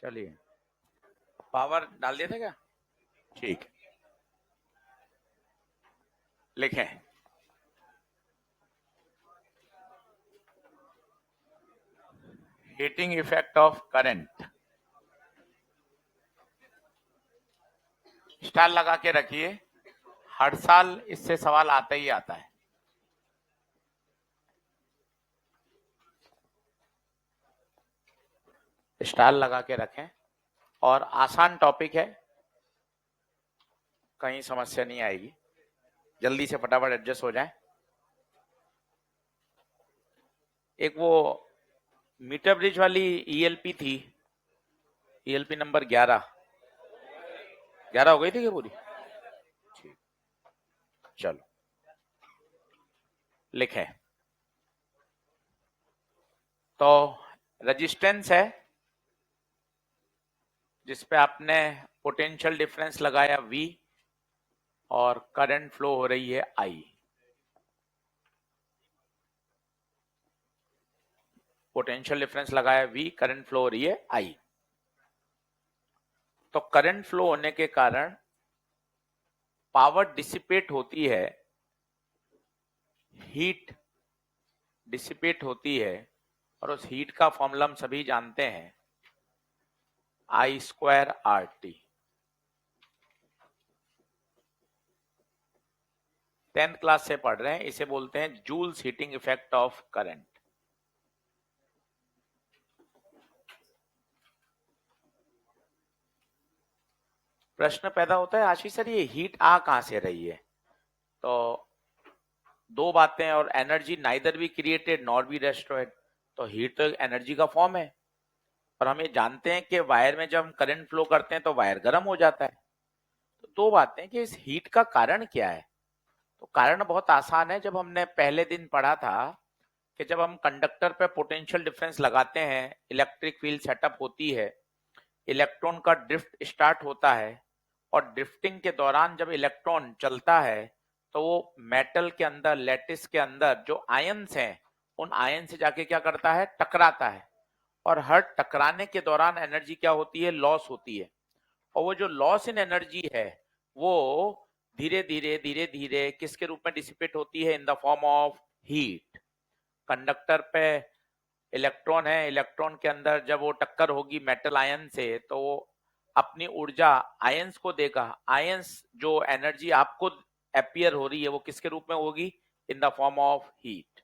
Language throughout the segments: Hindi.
चलिए, पावर डाल दिया था क्या? ठीक, लिखें। Heating effect of current. Star लगा के रखिए, हर साल इससे सवाल आता ही आता है। स्टार लगा के रखें, और आसान टॉपिक है, कहीं समस्या नहीं आएगी, जल्दी से फटाफट एडजस्ट हो जाए। एक वो मीटर ब्रिज वाली ईएलपी थी, ईएलपी नंबर 11 हो गई थी क्या पूरी? ठीक, चलो लिखें। तो रेजिस्टेंस है जिसपे आपने पोटेंशियल डिफरेंस लगाया V और करंट फ्लो हो रही है I। पोटेंशियल डिफरेंस लगाया V, करंट फ्लो हो रही है I। तो करंट फ्लो होने के कारण पावर डिसिपेट होती है, हीट डिसिपेट होती है, और उस हीट का फॉर्मूला हम सभी जानते हैं, I² RT। 10th क्लास से पढ़ रहे हैं, इसे बोलते हैं Joule's heating effect of current. प्रश्न पैदा होता है, आशीष सर ये हीट आ कहां से रही है? तो दो बातें, और energy neither be created nor be destroyed. तो हीट तो एनर्जी का फॉर्म है, और हम ये जानते हैं कि वायर में जब हम करंट फ्लो करते हैं तो वायर गर्म हो जाता है। तो दो बातें कि इस हीट का कारण क्या है। तो कारण बहुत आसान है, जब हमने पहले दिन पढ़ा था कि जब हम कंडक्टर पे पोटेंशियल डिफरेंस लगाते हैं, इलेक्ट्रिक फील्ड सेटअप होती है, इलेक्ट्रॉन का ड्रिफ्ट स्टार्ट होता है, और ड्रिफ्टिंग के दौरान जब इलेक्ट्रॉन चलता है तो वो मेटल के अंदर, लैटिस के अंदर जो आयंस हैं, उन आयन से जाके क्या करता है, टकराता है। और हर टकराने के दौरान एनर्जी क्या होती है, लॉस होती है। और वो जो लॉस इन एनर्जी है वो धीरे धीरे धीरे धीरे किसके रूप में डिसिपेट होती है, in the form of heat. Conductor पे इलेक्ट्रॉन है, इलेक्ट्रॉन के अंदर जब वो टक्कर होगी मेटल आयन से तो वो अपनी ऊर्जा आयंस को देगा। आयंस जो एनर्जी आपको अपीयर हो रही है वो किसके रूप में होगी, in the form of heat.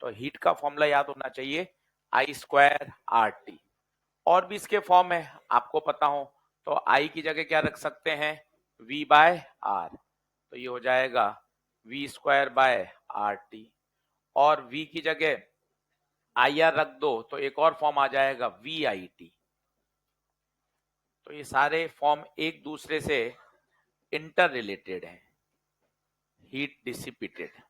तो हीट का फॉर्मूला याद होना चाहिए, I² RT। और भी इसके फॉर्म है आपको पता हो तो I की जगह क्या रख सकते हैं, V/R। तो ये हो जाएगा V²/RT। और V की जगह IR रख दो तो एक और फॉर्म आ जाएगा VIT। तो ये सारे फॉर्म एक दूसरे से इंटर रिलेटेड हैं, हीट डिसिपेटेड।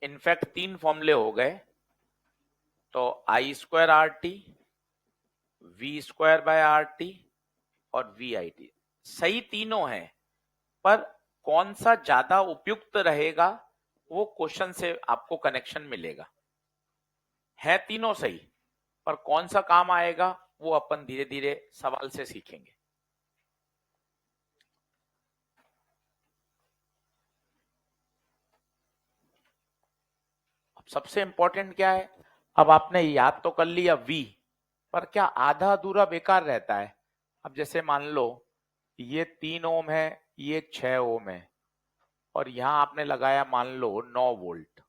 इनफैक्ट 3 फॉर्मूले हो गए, तो I² RT, V²/RT और VIT। सही तीनों हैं, पर कौन सा ज्यादा उपयुक्त रहेगा वो क्वेश्चन से आपको कनेक्शन मिलेगा। है तीनों सही, पर कौन सा काम आएगा वो अपन धीरे धीरे सवाल से सीखेंगे। अब सबसे इंपॉर्टेंट क्या है, अब आपने याद तो कर लिया V, पर क्या आधा अधूरा बेकार रहता है। अब जैसे मान लो ये 3 ओम है, ये 6 ओम है, और यहां आपने लगाया मान लो 9 वोल्ट,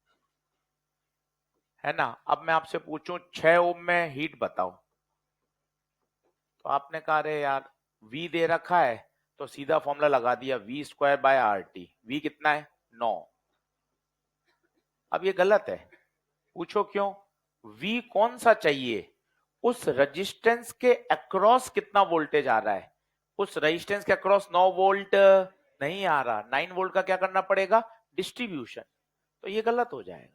है ना। अब मैं आपसे पूछूं 6 ओम में हीट बताओ, तो आपने कहा अरे यार V दे रखा है, तो सीधा फॉर्मूला लगा दिया V²/RT। V कितना है, 9। अब ये गलत है, पूछो क्यों। V कौन सा चाहिए, उस रेजिस्टेंस के अक्रॉस कितना वोल्टेज आ रहा है। उस रेजिस्टेंस के अक्रॉस 9 वोल्ट नहीं आ रहा, 9 वोल्ट का क्या करना पड़ेगा, डिस्ट्रीब्यूशन। तो ये गलत हो जाएगा।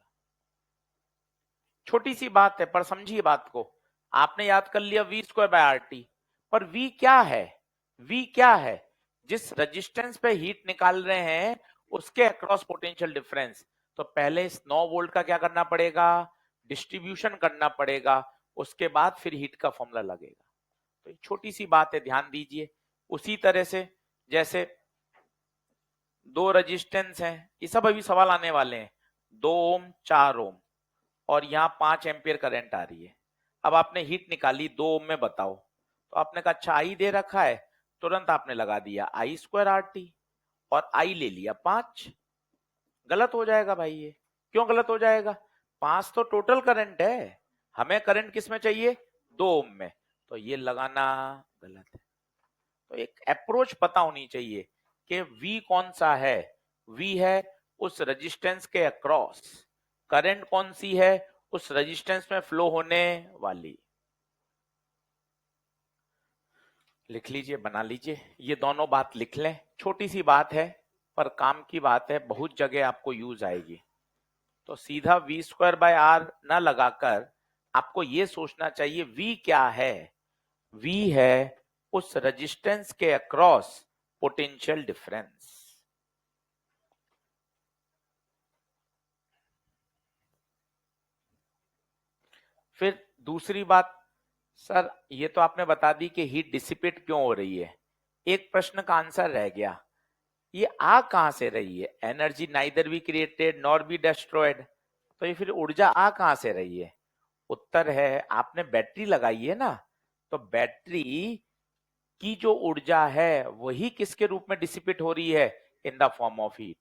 छोटी सी बात है, पर समझिए बात को। आपने याद कर लिया V²/RT, पर V क्या है, V क्या है, जिस रेजिस्टेंस पे हीट निकाल रहे हैं उसके अक्रॉस पोटेंशियल डिफरेंस। तो पहले इस 9 वोल्ट का क्या करना पड़ेगा, डिस्ट्रीब्यूशन करना पड़ेगा। उसके बाद फिर हीट का फॉर्मूला लगेगा। तो एक छोटी सी बात है, ध्यान दीजिए। उसी तरह से जैसे दो रेजिस्टेंस हैं, ये सब अभी सवाल आने वाले हैं, 2 ओम 4 ओम और यहाँ 5 एम्पियर करंट आ रही है। अब आपने हीट निकाली 2 ओम में, बताओ। तो आपने कहा अच्छा आई दे रखा है, तुरंत आपने लगा दिया आई स्क्वायर आर टी और आई ले लिया 5। गलत हो जाएगा भाई ये। क्यों गलत हो जाएगा? 5 तो टोटल करंट है, हमें करंट किस में चाहिए? 2 ओम में। तो ये लगाना गलत है। तो एक अप्रोच पता होनी चाहिए कि V कौन सा है। V है उस रेजिस्टेंस के अक्रॉस, करंट कौन सी है? उस रेजिस्टेंस में फ्लो होने वाली। लिख लीजिए, बना लीजिए, ये दोनों बात लिख लें। छोटी सी बात है पर काम की बात है, बहुत जगह आपको यूज आएगी। तो सीधा V स्क्वायर बाय R ना लगाकर आपको ये सोचना चाहिए V क्या है? V है उस रेजिस्टेंस के अक्रॉस पोटेंशियल डिफरेंस। फिर दूसरी बात, सर ये तो आपने बता दी कि हीट डिसिपेट क्यों हो रही है। एक प्रश्न का आंसर रह गया, ये आ कहां से रही है? Energy neither be created nor be destroyed. तो ये फिर ऊर्जा आ कहां से रही है? उत्तर है, आपने बैटरी लगाई है ना, तो बैटरी की जो ऊर्जा है वही किसके रूप में डिसिपेट हो रही है? In the form of heat.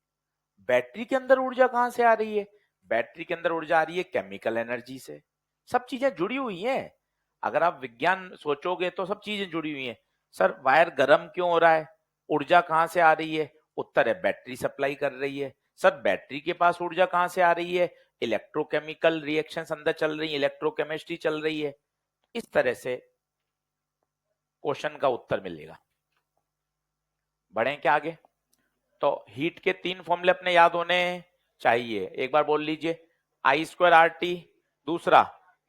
Battery के अंदर ऊर्जा कहां से आ रही है? बैटरी के अंदर ऊर्जा आ रही है केमिकल एनर्जी से। सब चीजें जुड़ी हुई हैं। अगर आप विज्ञान सोचोगे तो सब चीजें जुड़ी हुई हैं। सर वायर गर्म क्यों हो रहा है? ऊर्जा कहां से आ रही है? उत्तर है, बैटरी सप्लाई कर रही है। सर बैटरी के पास ऊर्जा कहां से आ रही है? इलेक्ट्रोकेमिकल रिएक्शंस अंदर चल रही है, इलेक्ट्रोकेमिस्ट्री चल रही है। इस तरह से क्वेश्चन का उत्तर मिलेगा। बढ़े क्या आगे? तो हीट के 3 फॉर्मूले अपने याद होने चाहिए। एक बार बोल लीजिए, आई स्क्वायर आर टी, दूसरा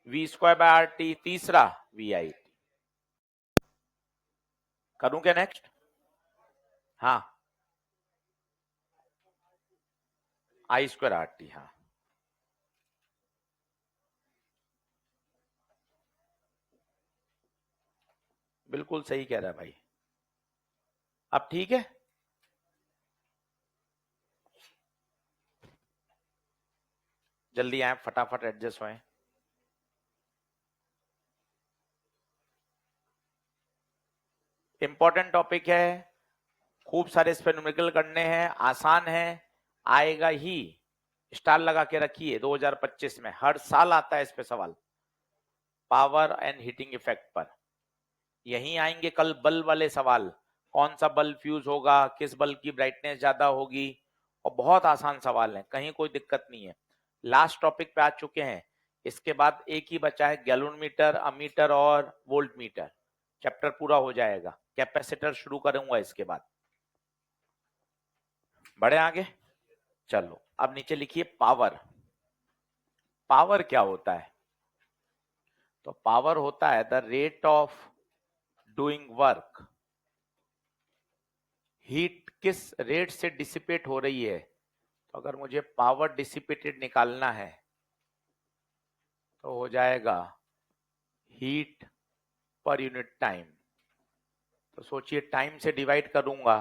V square by R T, तीसरा वी आई टी। करूं क्या नेक्स्ट? हाँ, आई स्क्वायर आर टी, हाँ बिल्कुल सही कह रहा है भाई। अब ठीक है, जल्दी आए, फटाफट एडजस्ट होए। इंपॉर्टेंट टॉपिक है, खूब सारे इस पे न्यूमेरिकल करने हैं, आसान है, आएगा ही। स्टार लगा के रखिए, 2025 में हर साल आता है इस पे सवाल, पावर एंड हीटिंग इफेक्ट पर। यहीं आएंगे कल बल्ब वाले सवाल, कौन सा बल्ब फ्यूज होगा, किस बल्ब की ब्राइटनेस ज्यादा होगी, और बहुत आसान सवाल है, कहीं कोई दिक्कत नहीं है। लास्ट टॉपिक पे आ चुके हैं। इसके बाद एक ही बचा है, गैलोन मीटर, अमीटर और वोल्ट मीटर। चैप्टर पूरा हो जाएगा। कैपेसिटर शुरू करूंगा इसके बाद। बढ़े आगे, चलो अब नीचे लिखिए पावर। पावर क्या होता है? तो पावर होता है the rate of doing work. Heat किस रेट से डिसिपेट हो रही है? तो अगर मुझे पावर डिसिपेटेड निकालना है तो हो जाएगा हीट पर यूनिट टाइम। तो सोचिए, टाइम से डिवाइड करूंगा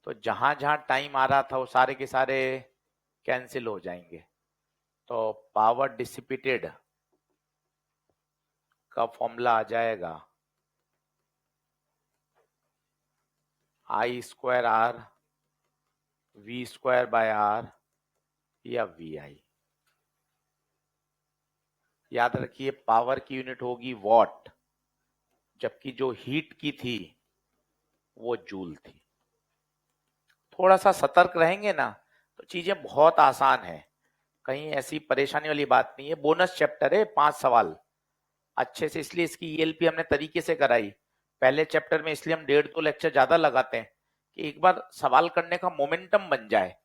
तो जहां जहां टाइम आ रहा था वो सारे के सारे कैंसिल हो जाएंगे। तो पावर डिसिपेटेड का फॉर्मूला आ जाएगा I square R V square by R या वी आई। याद रखिए, पावर की यूनिट होगी वॉट, जबकि जो हीट की थी वो जूल थी। थोड़ा सा सतर्क रहेंगे ना तो चीजें बहुत आसान है, कहीं ऐसी परेशानी वाली बात नहीं है। बोनस चैप्टर है, 5 सवाल अच्छे से, इसलिए इसकी ईएलपी हमने तरीके से कराई पहले चैप्टर में। इसलिए हम 1.5-2 लेक्चर ज्यादा लगाते हैं कि एक बार सवाल करने का मोमेंटम बन जाए,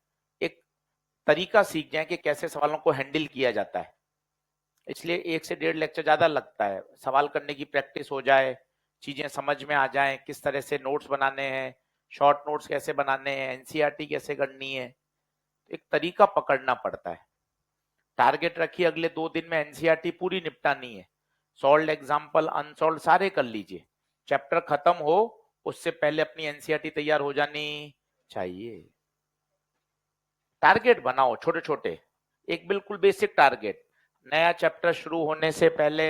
एक तरीका सीख जाए कि कैसे सवालों को हैंडल किया जाता है। इसलिए 1 से 1.5 लेक्चर ज्यादा लगता है, सवाल करने की प्रैक्टिस हो जाए, चीजें समझ में आ जाए, किस तरह से नोट्स बनाने हैं, शॉर्ट नोट्स कैसे बनाने हैं, एनसीईआरटी कैसे करनी है, एक तरीका पकड़ना पड़ता है। टारगेट रखिए अगले 2 दिन में एनसीईआरटी पूरी निपटानी है, सॉल्व्ड एग्जाम्पल, अनसॉल्व्ड सारे कर लीजिए। चैप्टर खत्म हो उससे पहले अपनी एनसीईआरटी तैयार हो जानी चाहिए। टारगेट बनाओ छोटे छोटे, एक बिल्कुल बेसिक टारगेट, नया चैप्टर शुरू होने से पहले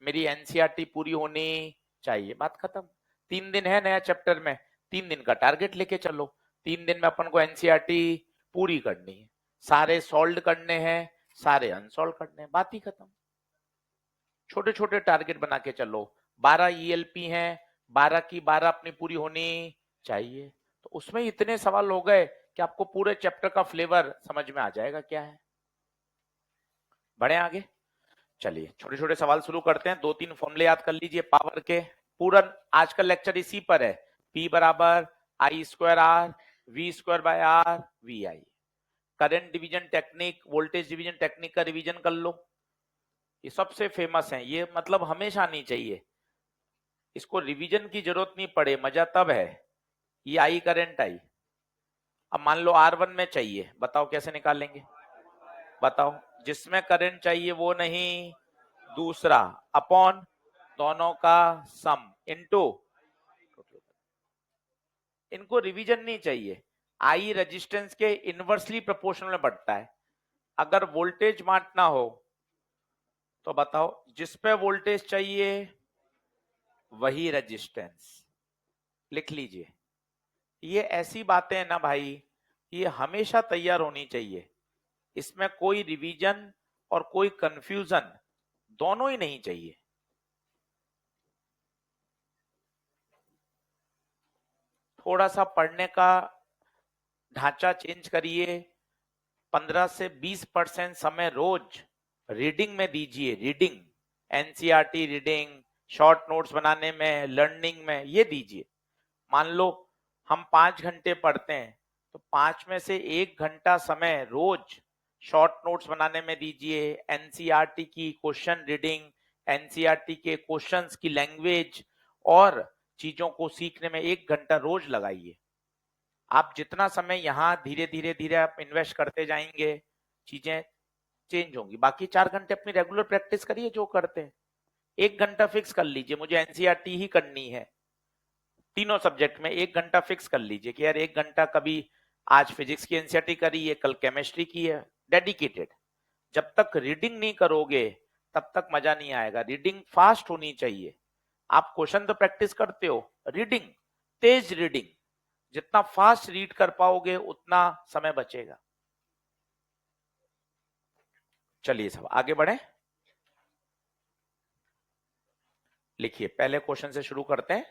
मेरी एनसीईआरटी पूरी होनी चाहिए, बात खत्म। 3 दिन है नया चैप्टर में, 3 दिन का टारगेट लेके चलो। 3 दिन में अपन को एनसीईआरटी पूरी करनी है, सारे सॉल्व करने हैं, सारे अनसॉल्व करने हैं, बात ही खत्म। छोटे छोटे टारगेट बना के चलो। 12 ईएलपी हैं, 12 की 12 अपनी पूरी होनी चाहिए। तो उसमें इतने सवाल हो गए कि आपको पूरे चैप्टर का फ्लेवर समझ में आ जाएगा क्या है। बढ़े आगे, चलिए छोटे छोटे सवाल शुरू करते हैं। 2-3 फॉर्मूले याद कर लीजिए पावर के। पूरा आज का लेक्चर इसी पर है, P बराबर I square R V square by R V I. Current division technique, voltage division technique का रिवीजन कर लो, ये सबसे फेमस है, ये मतलब हमेशा आनी चाहिए, इसको रिवीजन की जरूरत नहीं पड़े, मजा तब है। ये आई करंट आई, अब मान लो R1 में चाहिए, बताओ कैसे निकालेंगे, बताओ। जिसमें करंट चाहिए वो नहीं, दूसरा अपॉन दोनों का सम इनटू, इनको रिवीजन नहीं चाहिए। आई रेजिस्टेंस के इनवर्सली प्रोपोर्शनल में बढ़ता है। अगर वोल्टेज बांटना हो तो बताओ, जिस पे वोल्टेज चाहिए वही रेजिस्टेंस, लिख लीजिए। ये ऐसी बातें हैं ना भाई, ये हमेशा तैयार होनी चाहिए, इसमें कोई रिवीजन और कोई कंफ्यूजन दोनों ही नहीं चाहिए। थोड़ा सा पढ़ने का ढांचा चेंज करिए, 15 से 20% समय रोज रीडिंग में दीजिए। Reading, NCERT reading, short notes बनाने में, लर्निंग में, ये दीजिए। मान लो हम 5 घंटे पढ़ते हैं तो 5 में से 1 घंटा समय रोज शॉर्ट नोट्स बनाने में दीजिए, एनसीईआरटी की क्वेश्चन रीडिंग, एनसीईआरटी के क्वेश्चंस की लैंग्वेज और चीजों को सीखने में 1 घंटा रोज लगाइए। आप जितना समय यहाँ धीरे धीरे धीरे आप इन्वेस्ट करते जाएंगे, चीजें चेंज होंगी। बाकी 4 घंटे अपनी रेगुलर प्रैक्टिस करिए जो करते हैं। 1 घंटा फिक्स कर लीजिए, मुझे एनसीईआरटी ही करनी है, तीनों सब्जेक्ट में 1 घंटा फिक्स कर लीजिए कि यार 1 घंटा, कभी आज फिजिक्स की एनसीईआरटी करी है, कल केमिस्ट्री की है, डेडिकेटेड। जब तक रीडिंग नहीं करोगे तब तक मजा नहीं आएगा। रीडिंग फास्ट होनी चाहिए। आप क्वेश्चन तो प्रैक्टिस करते हो, रीडिंग तेज रीडिंग, जितना फास्ट रीड कर पाओगे उतना समय बचेगा। चलिए सब आगे बढ़े, लिखिए पहले क्वेश्चन से शुरू करते हैं।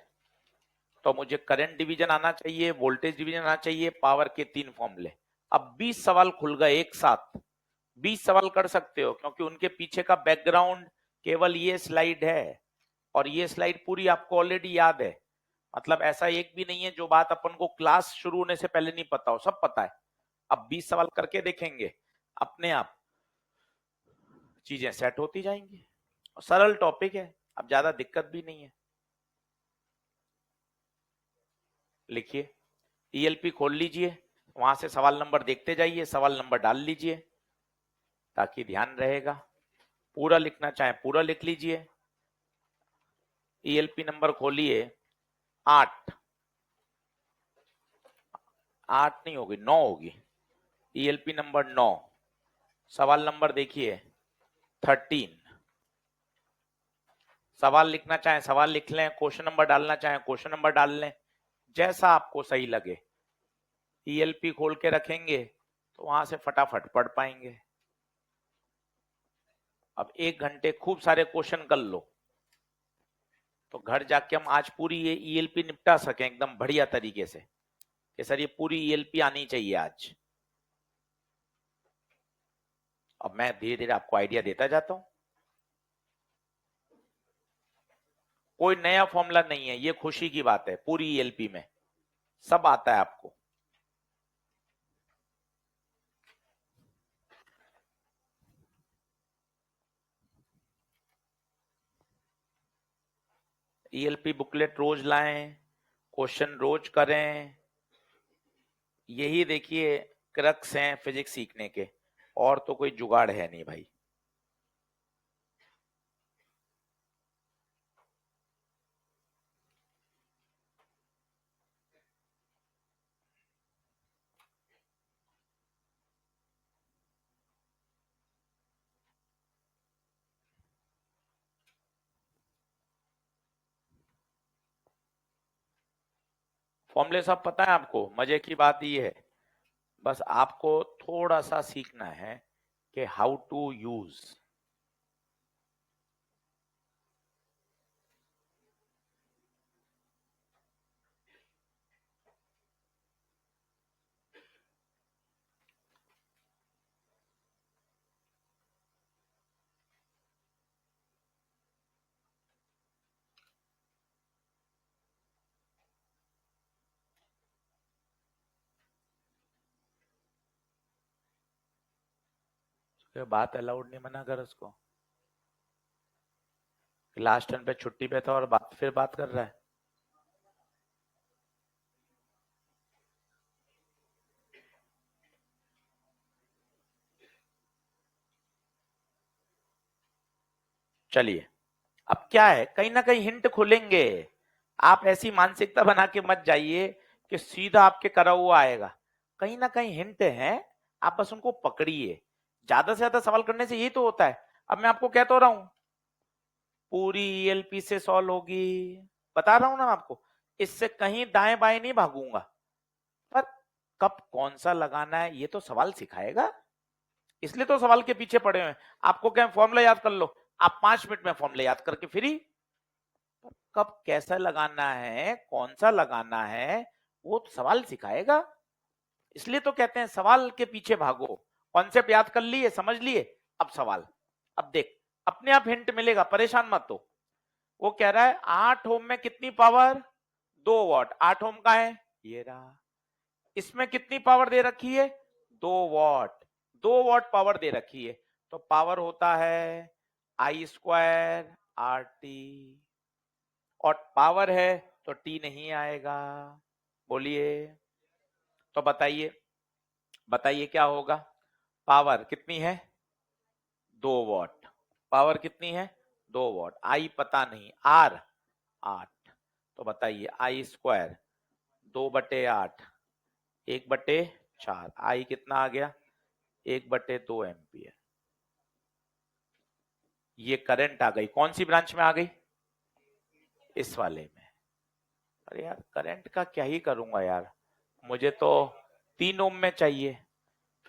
तो मुझे करंट डिवीजन आना चाहिए, वोल्टेज डिवीजन आना चाहिए, पावर के 3 फॉर्मूले। अब 20 सवाल खुल गए एक साथ, 20 सवाल कर सकते हो क्योंकि उनके पीछे का बैकग्राउंड केवल ये स्लाइड है और ये स्लाइड पूरी आपको ऑलरेडी याद है। मतलब ऐसा एक भी नहीं है जो बात अपन को क्लास शुरू होने से पहले नहीं पता हो, सब पता है। अब 20 सवाल करके देखेंगे, अपने आप चीजें सेट होती जाएंगी। सरल टॉपिक है, अब ज्यादा दिक्कत भी नहीं है। लिखिए, ईएलपी खोल लीजिए, वहां से सवाल नंबर देखते जाइए, सवाल नंबर डाल लीजिए ताकि ध्यान रहेगा। पूरा लिखना चाहे पूरा लिख लीजिए। ईएलपी नंबर खोलिए 8, 8 नहीं होगी 9 होगी, ईएलपी नंबर 9। सवाल नंबर देखिए 13। सवाल लिखना चाहे सवाल लिख लें, क्वेश्चन नंबर डालना चाहे क्वेश्चन नंबर डाल लें, जैसा आपको सही लगे। ईएलपी खोल के रखेंगे तो वहां से फटाफट पढ़ पाएंगे। अब 1 घंटे खूब सारे क्वेश्चन कर लो तो घर जाके हम आज पूरी ये ईएलपी निपटा सकें एकदम बढ़िया तरीके से कि सर ये पूरी ईएलपी आनी चाहिए आज। अब मैं धीरे धीरे आपको आइडिया देता जाता हूं। कोई नया फॉर्मूला नहीं है, ये खुशी की बात है, पूरी ईएलपी में सब आता है आपको। ईएलपी बुकलेट रोज लाएं, क्वेश्चन रोज करें, यही देखिए क्रक्स हैं फिजिक्स सीखने के, और तो कोई जुगाड़ है नहीं भाई। फॉर्मूले सब पता है आपको। मजे की बात ये है, बस आपको थोड़ा सा सीखना है कि हाउ टू यूज। बात अलाउड नहीं, मना कर उसको। लास्ट टर्न पे छुट्टी पे था और फिर बात कर रहा है। चलिए, अब क्या है, कहीं ना कहीं हिंट खुलेंगे। आप ऐसी मानसिकता बना के मत जाइए कि सीधा आपके करा हुआ आएगा। कहीं ना कहीं हिंट है, आप बस उनको पकड़िए। ज्यादा से ज्यादा सवाल करने से यही तो होता है। अब मैं आपको कह तो रहा हूं पूरी ईएलपी से सॉल्व होगी, बता रहा हूं ना आपको, इससे कहीं दाएं बाएं नहीं भागूंगा। पर कब कौन सा लगाना है ये तो सवाल सिखाएगा, इसलिए तो सवाल के पीछे पड़े हुए हैं। आपको क्या फॉर्मूला याद कर लो, आप 5 मिनट में फॉर्मूला याद करके फ्री। कब कैसा लगाना है, कौन सा लगाना है, वो तो सवाल सिखाएगा। इसलिए तो कहते हैं सवाल के पीछे भागो। कॉन्सेप्ट याद कर लिए, समझ लिए, अब सवाल। अब देख, अपने आप हिंट मिलेगा, परेशान मत हो। वो कह रहा है 8 ओम में कितनी पावर, 2 वॉट। 8 ओम का है, ये रहा। इसमें कितनी पावर दे रखी है, 2 वॉट। 2 वॉट पावर दे रखी है, तो पावर होता है I² RT। और पावर है तो टी नहीं आएगा। बोलिए, तो बताइए, बताइए क्या होगा। पावर कितनी है, 2 वॉट। पावर कितनी है, 2 वॉट। आई पता नहीं, आर 8। तो बताइए I², 2/8, 1/4। आई कितना आ गया, 1/2 एम्पियर। ये करंट आ गई, कौन सी ब्रांच में आ गई, इस वाले में। अरे यार करंट का क्या ही करूंगा यार, मुझे तो 3 ओम में चाहिए।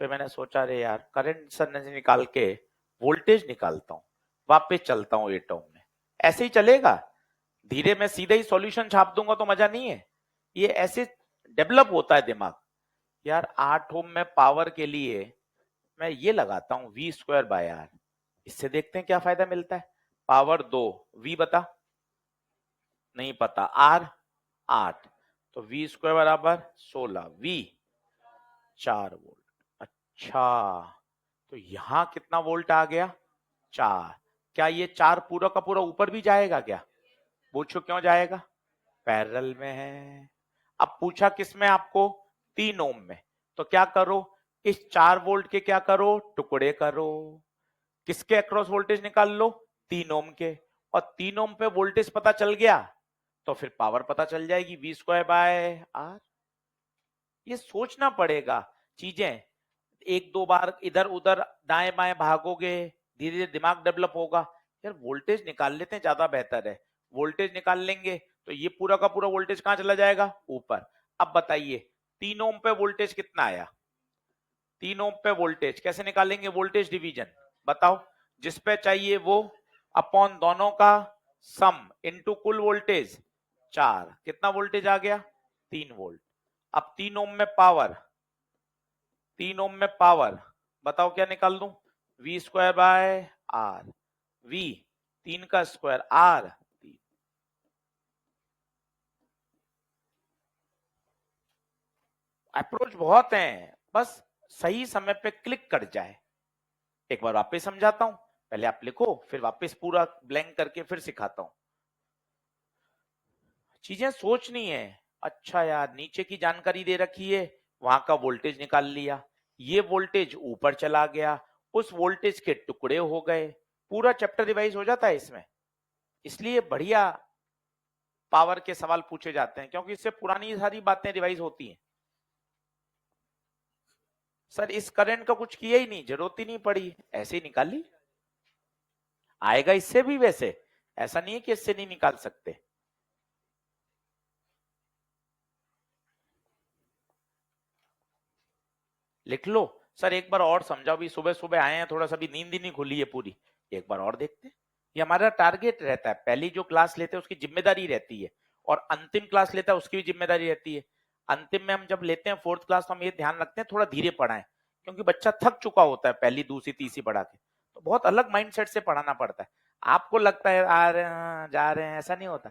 फिर मैंने सोचा अरे यार करंट से निकाल के वोल्टेज निकालता हूँ, वापस चलता हूँ 8 ओम में। ऐसे ही चलेगा, धीरे मैं सीधे ही सॉल्यूशन छाप दूंगा तो मजा नहीं है। ये ऐसे डेवलप होता है दिमाग। यार 8 ओम में पावर के लिए मैं ये लगाता हूँ V²/R। इससे देखते हैं क्या फायदा मिलता है। पावर 2, V बता, नहीं पता, R 8, तो V² बराबर 16, V 4 वोल्ट। अच्छा, तो यहां कितना वोल्ट आ गया, 4। क्या ये 4 पूरा का पूरा ऊपर भी जाएगा क्या, पूछो क्यों जाएगा, पैरेलल में है। अब पूछा किस में आपको, 3 ओम में। तो क्या करो, इस 4 वोल्ट के क्या करो, टुकड़े करो। किसके अक्रॉस वोल्टेज निकाल लो, 3 ओम के। और 3 ओम पे वोल्टेज पता चल गया तो फिर पावर पता चल जाएगी, V²/R। ये सोचना पड़ेगा चीजें। एक दो बार इधर उधर दाएं बाएं भागोगे, धीरे धीरे दिमाग डेवलप होगा। यार वोल्टेज निकाल लेते हैं, ज्यादा बेहतर है। वोल्टेज निकाल लेंगे तो ये पूरा का पूरा वोल्टेज कहां चला जाएगा, ऊपर। अब बताइए 3 ओम पे वोल्टेज कितना आया, 3 ओम पे वोल्टेज कैसे निकालेंगे, वोल्टेज डिवीजन बताओ। जिस पे चाहिए वो, अपॉन दोनों का सम इनटू कुल वोल्टेज 4। कितना वोल्टेज आ गया, 3 वोल्ट। अब 3 ओम में पावर, 3 ओम में पावर बताओ क्या निकाल दूं, V²/R। V 3 का स्क्वायर, R 3। अप्रोच बहुत है, बस सही समय पे क्लिक कर जाए। एक बार वापस समझाता हूं, पहले आप लिखो, फिर वापस पूरा ब्लैंक करके फिर सिखाता हूं। चीजें सोचनी है। अच्छा यार नीचे की जानकारी दे रखी है, वहां का वोल्टेज निकाल लिया, ये वोल्टेज ऊपर चला गया, उस वोल्टेज के टुकड़े हो गए, पूरा चैप्टर रिवाइज हो जाता है इसमें। इसलिए बढ़िया पावर के सवाल पूछे जाते हैं, क्योंकि इससे पुरानी सारी बातें रिवाइज होती हैं। सर इस करंट का कुछ किया ही नहीं, जरूरत ही नहीं पड़ी, ऐसे ही निकाली। आएगा इससे भी, वैसे ऐसा नहीं है कि इससे नहीं निकाल सकते। लिख लो। सर एक बार और समझाओ, भी सुबह सुबह आए हैं, थोड़ा सा भी नींद ही नहीं खुली है पूरी, एक बार और देखते हैं। ये हमारा टारगेट रहता है, पहली जो क्लास लेते हैं उसकी जिम्मेदारी रहती है, और अंतिम क्लास लेता है उसकी भी जिम्मेदारी रहती है। अंतिम में हम जब लेते हैं फोर्थ क्लास, तो हम ये ध्यान रखते हैं थोड़ा धीरे पढ़ाएं, क्योंकि बच्चा थक चुका होता है पहली दूसरी तीसरी पढ़ा के, तो बहुत अलग माइंडसेट से पढ़ाना पड़ता है। आपको लगता है आ रहे हैं जा रहे हैं, ऐसा नहीं होता,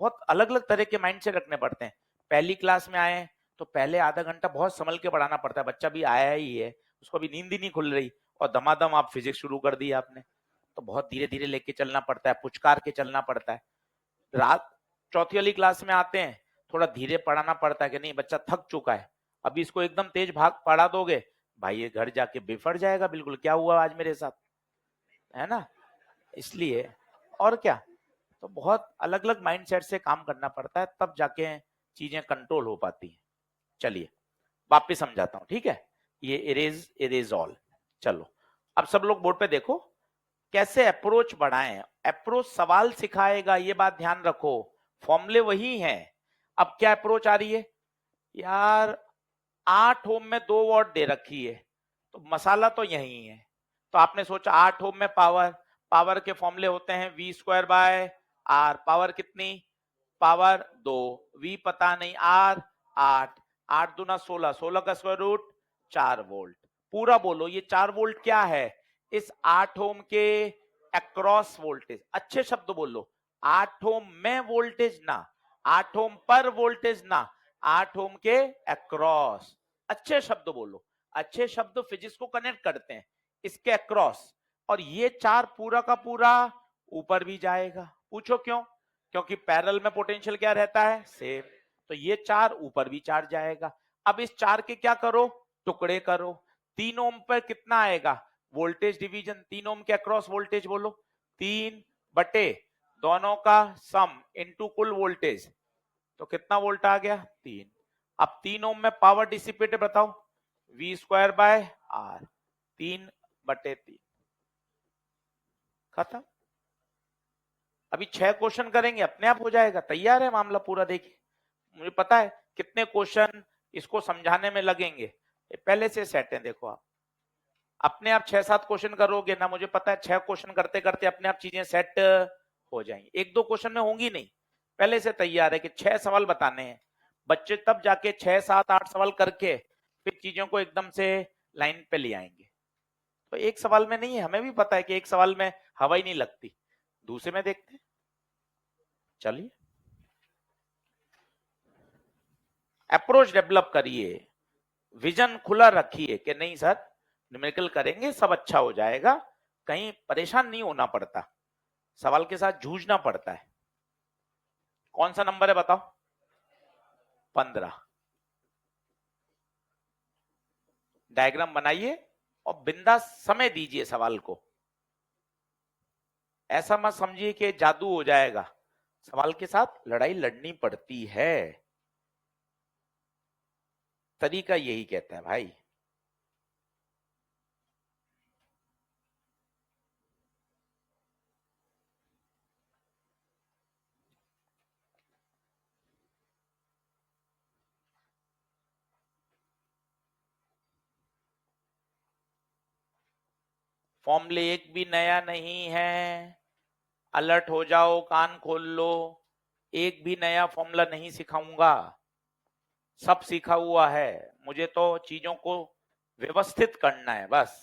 बहुत अलग अलग तरह के माइंडसेट रखने पड़ते हैं। पहली क्लास में आए तो पहले आधा घंटा बहुत संभल के पढ़ाना पड़ता है, बच्चा भी आया ही है, उसको भी नींद ही नहीं खुल रही, और दमादम आप फिजिक्स शुरू कर दी आपने, तो बहुत धीरे धीरे लेके चलना पड़ता है, पुचकार के चलना पड़ता है। रात चौथी वाली क्लास में आते हैं, थोड़ा धीरे पढ़ाना पड़ता है कि नहीं बच्चा थक चुका है, अभी इसको एकदम तेज भाग पढ़ा दोगे भाई ये घर जाके बिफर जाएगा बिल्कुल, क्या हुआ आज मेरे साथ, है ना, इसलिए। और क्या, तो बहुत अलग अलग माइंडसेट से काम करना पड़ता है, तब जाके चीजें कंट्रोल हो पाती हैं। चलिए वापिस समझाता हूं, ठीक है। ये इरेज इरेज ऑल। चलो अब सब लोग बोर्ड पे देखो, कैसे अप्रोच बढ़ाएं। अप्रोच सवाल सिखाएगा, ये बात ध्यान रखो, फॉर्मूले वही हैं। अब क्या अप्रोच आ रही है यार, 8 ओम में 2 वॉट दे रखी है, तो मसाला तो यही है। तो आपने सोचा 8 ओम में पावर, पावर के फॉर्मूले होते हैं V square by R, power कितनी, पावर 2, वी पता नहीं, आर 8, 8 दूना 16, 16 का स्क्वायर रूट 4 वोल्ट। पूरा बोलो ये 4 वोल्ट क्या है, इस 8 ओम के अक्रॉस वोल्टेज, अच्छे शब्द बोलो, 8 ओम में वोल्टेज ना, 8 ओम पर वोल्टेज ना, 8 ओम के अक्रॉस, अच्छे शब्द बोलो, अच्छे शब्द फिजिक्स को कनेक्ट करते हैं, इसके अक्रॉस। और ये 4 पूरा का पूरा ऊपर भी जाएगा, पूछो क्यों, क्योंकि पैरेलल में पोटेंशियल क्या रहता है, सेम, तो ये 4 ऊपर भी चार्ज जाएगा। अब इस 4 के क्या करो, टुकड़े करो, 3 ओम पर कितना आएगा, वोल्टेज डिवीजन, 3 ओम के अक्रॉस वोल्टेज बोलो, 3 बटे दोनों का सम इनटू कुल वोल्टेज, तो कितना वोल्ट आ गया, 3। अब 3 ओम में पावर डिसिपेटेड बताओ, वी स्क्वायर बाय आर, 3 बटे 3, खत्म। अभी 6 क्वेश्चन करेंगे, अपने आप हो जाएगा, तैयार है मामला पूरा। देखिए मुझे पता है कितने क्वेश्चन इसको समझाने में लगेंगे, ये पहले से सेट है। देखो आप अपने आप 6-7 क्वेश्चन करोगे ना, मुझे पता है 6 क्वेश्चन करते करते अपने आप चीजें सेट हो जाएंगी, 1-2 क्वेश्चन में होंगी नहीं, पहले से तैयार है कि 6 सवाल बताने हैं, बच्चे तब जाके 6-7-8 सवाल करके फिर चीजों को एकदम से लाइन पे ले आएंगे। तो एक सवाल में नहीं है, हमें भी पता है कि एक सवाल में हवा ही नहीं लगती, दूसरे में देखते हैं। चलिए अप्रोच डेवलप करिए, विजन खुला रखिए कि नहीं सर न्यूमेरिकल करेंगे सब अच्छा हो जाएगा, कहीं परेशान नहीं होना पड़ता, सवाल के साथ जूझना पड़ता है। कौन सा नंबर है बताओ, 15। डायग्राम बनाइए और बिंदास समय दीजिए सवाल को, ऐसा मत समझिए कि जादू हो जाएगा, सवाल के साथ लड़ाई लड़नी पड़ती है, तरीका यही कहता है भाई। फॉर्मूले एक भी नया नहीं है, अलर्ट हो जाओ, कान खोल लो, एक भी नया फॉर्मूला नहीं सिखाऊंगा, सब सीखा हुआ है, मुझे तो चीजों को व्यवस्थित करना है बस।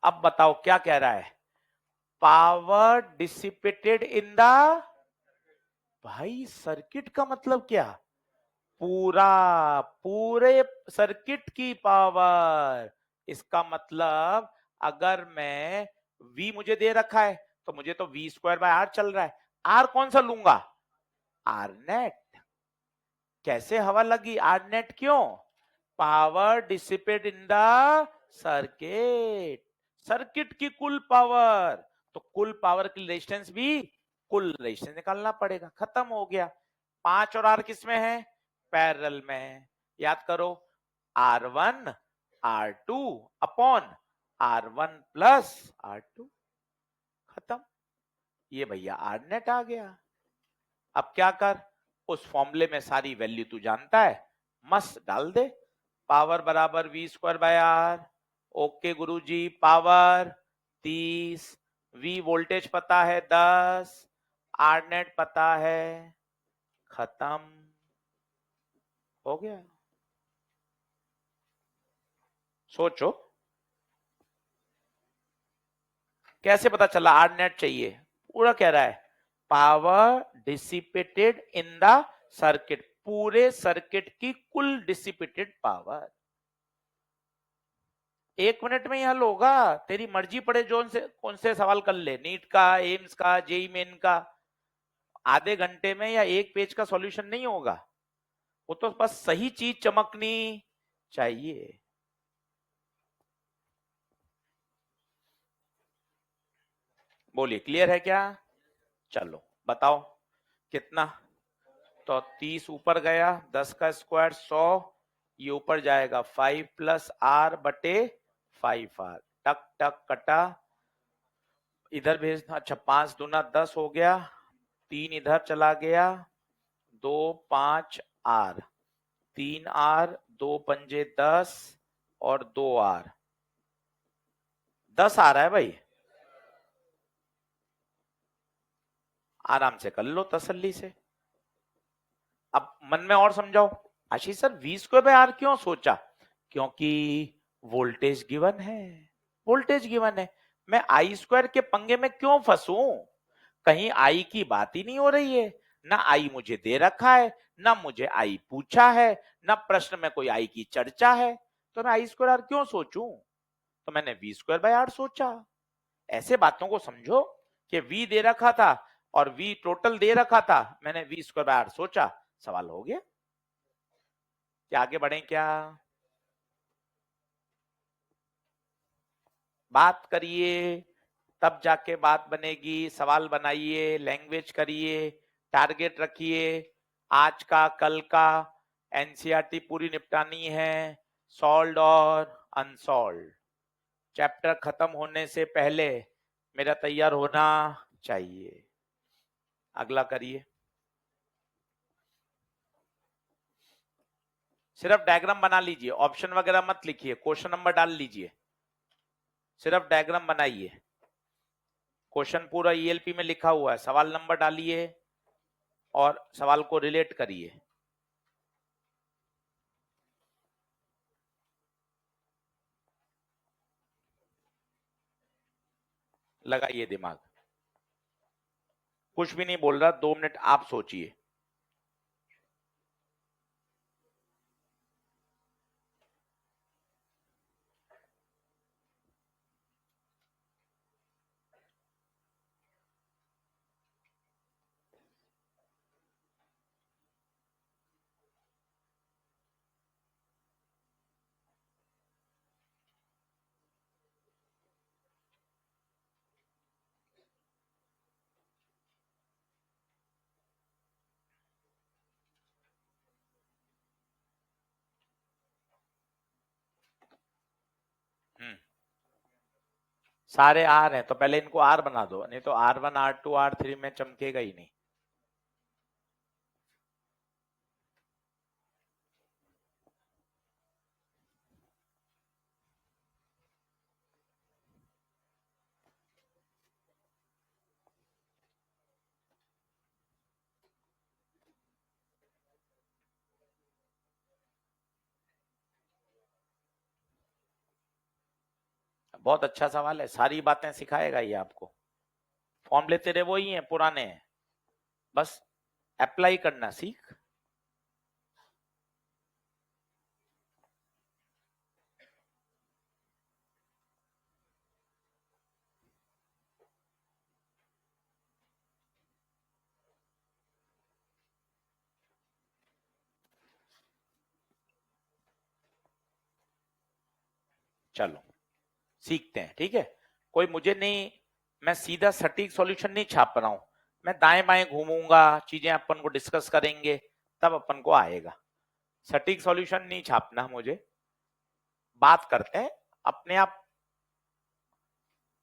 अब बताओ क्या कह रहा है, पावर डिसिपेटेड इन द, भाई सर्किट का मतलब क्या, पूरा, पूरे सर्किट की पावर, इसका मतलब अगर मैं V मुझे दे रखा है तो मुझे तो V स्क्वायर बाय आर चल रहा है, आर कौन सा लूंगा, आर नेट, कैसे हवा लगी, आर नेट क्यों, power dissipate in the circuit, circuit की कुल पावर, तो कुल पावर की रेजिस्टेंस भी कुल रेजिस्टेंस निकालना पड़ेगा, खत्म हो गया। 5 और आर किस में है, पैरेलल में, याद करो R1 R2 upon R1 plus R2, खत्म, ये भैया आर नेट आ गया। अब क्या कर, उस फॉर्मूले में सारी वैल्यू तू जानता है, मस्त डाल दे। पावर बराबर V square by R. Okay गुरुजी, पावर 30, वी वोल्टेज पता है 10, आर नेट पता है, खत्म हो गया। सोचो कैसे पता चला आर नेट चाहिए? पूरा कह रहा है power dissipated in the circuit, पूरे सर्किट की कुल डिसिपेटेड पावर। 1 मिनट में ही हल होगा, तेरी मर्जी पड़े जोन से कौन से सवाल कर ले, नीट का, एम्स का, जेई मेन का। आधे घंटे में या एक पेज का सॉल्यूशन नहीं होगा, वो तो बस सही चीज चमकनी चाहिए। बोलिए क्लियर है क्या? चलो बताओ कितना। तो 30 ऊपर गया, 10 का स्क्वायर 100, ये ऊपर जाएगा 5 प्लस आर बटे 5R। टक टक कटा, इधर भेजना। अच्छा 5 दूना 10 हो गया, 3 इधर चला गया, 2 5 आर, 3 आर, 2 पंजे 10 और 2 आर, 10 आ रहा है भाई। आराम से कर लो तसल्ली से। अब मन में और समझाओ, Ashish sir V square by R क्यों सोचा? क्योंकि वोल्टेज गिवन है, वोल्टेज गिवन है। मैं आई स्क्वायर के पंगे में क्यों फंसूं? कहीं आई की बात ही नहीं हो रही है, ना आई मुझे दे रखा है, ना मुझे आई पूछा है, ना प्रश्न में कोई आई की चर्चा है, तो मैं आई स्क्वायर आर क्यों सोचूं? तो मैंने वी स्क्वायर बाय आर सोचा। ऐसे बातों को समझो कि वी दे रखा था और वी टोटल दे रखा था, मैंने वी स्क्वायर बाय आर सोचा, सवाल हो गया। क्या आगे बढ़े क्या? बात करिए तब जाके बात बनेगी, सवाल बनाइए, लैंग्वेज करिए, टारगेट रखिए, आज का कल का एनसीईआरटी पूरी निपटानी है, सॉल्व और अनसॉल्व। चैप्टर खत्म होने से पहले मेरा तैयार होना चाहिए। अगला करिए। सिर्फ डायग्राम बना लीजिए, ऑप्शन वगैरह मत लिखिए, क्वेश्चन नंबर डाल लीजिए, सिर्फ डायग्राम बनाइए। क्वेश्चन पूरा ईएलपी में लिखा हुआ है, सवाल नंबर डालिए और सवाल को रिलेट करिए। लगाइए दिमाग। कुछ भी नहीं बोल रहा, 2 मिनट आप सोचिए। सारे आर हैं तो पहले इनको आर बना दो, नहीं तो R1 R2 R3 में चमकेगा ही नहीं। बहुत अच्छा सवाल है, सारी बातें सिखाएगा ये आपको। फॉर्मूले तेरे वो ही हैं, पुराने हैं, बस अप्लाई करना सीख। चलो सीखते हैं, ठीक है। कोई मुझे नहीं, मैं सीधा सटीक सॉल्यूशन नहीं छाप रहा हूं, मैं दाएं बाएं घूमूंगा, चीजें अपन को डिस्कस करेंगे, तब अपन को आएगा। सटीक सॉल्यूशन नहीं छापना मुझे, बात करते हैं, अपने आप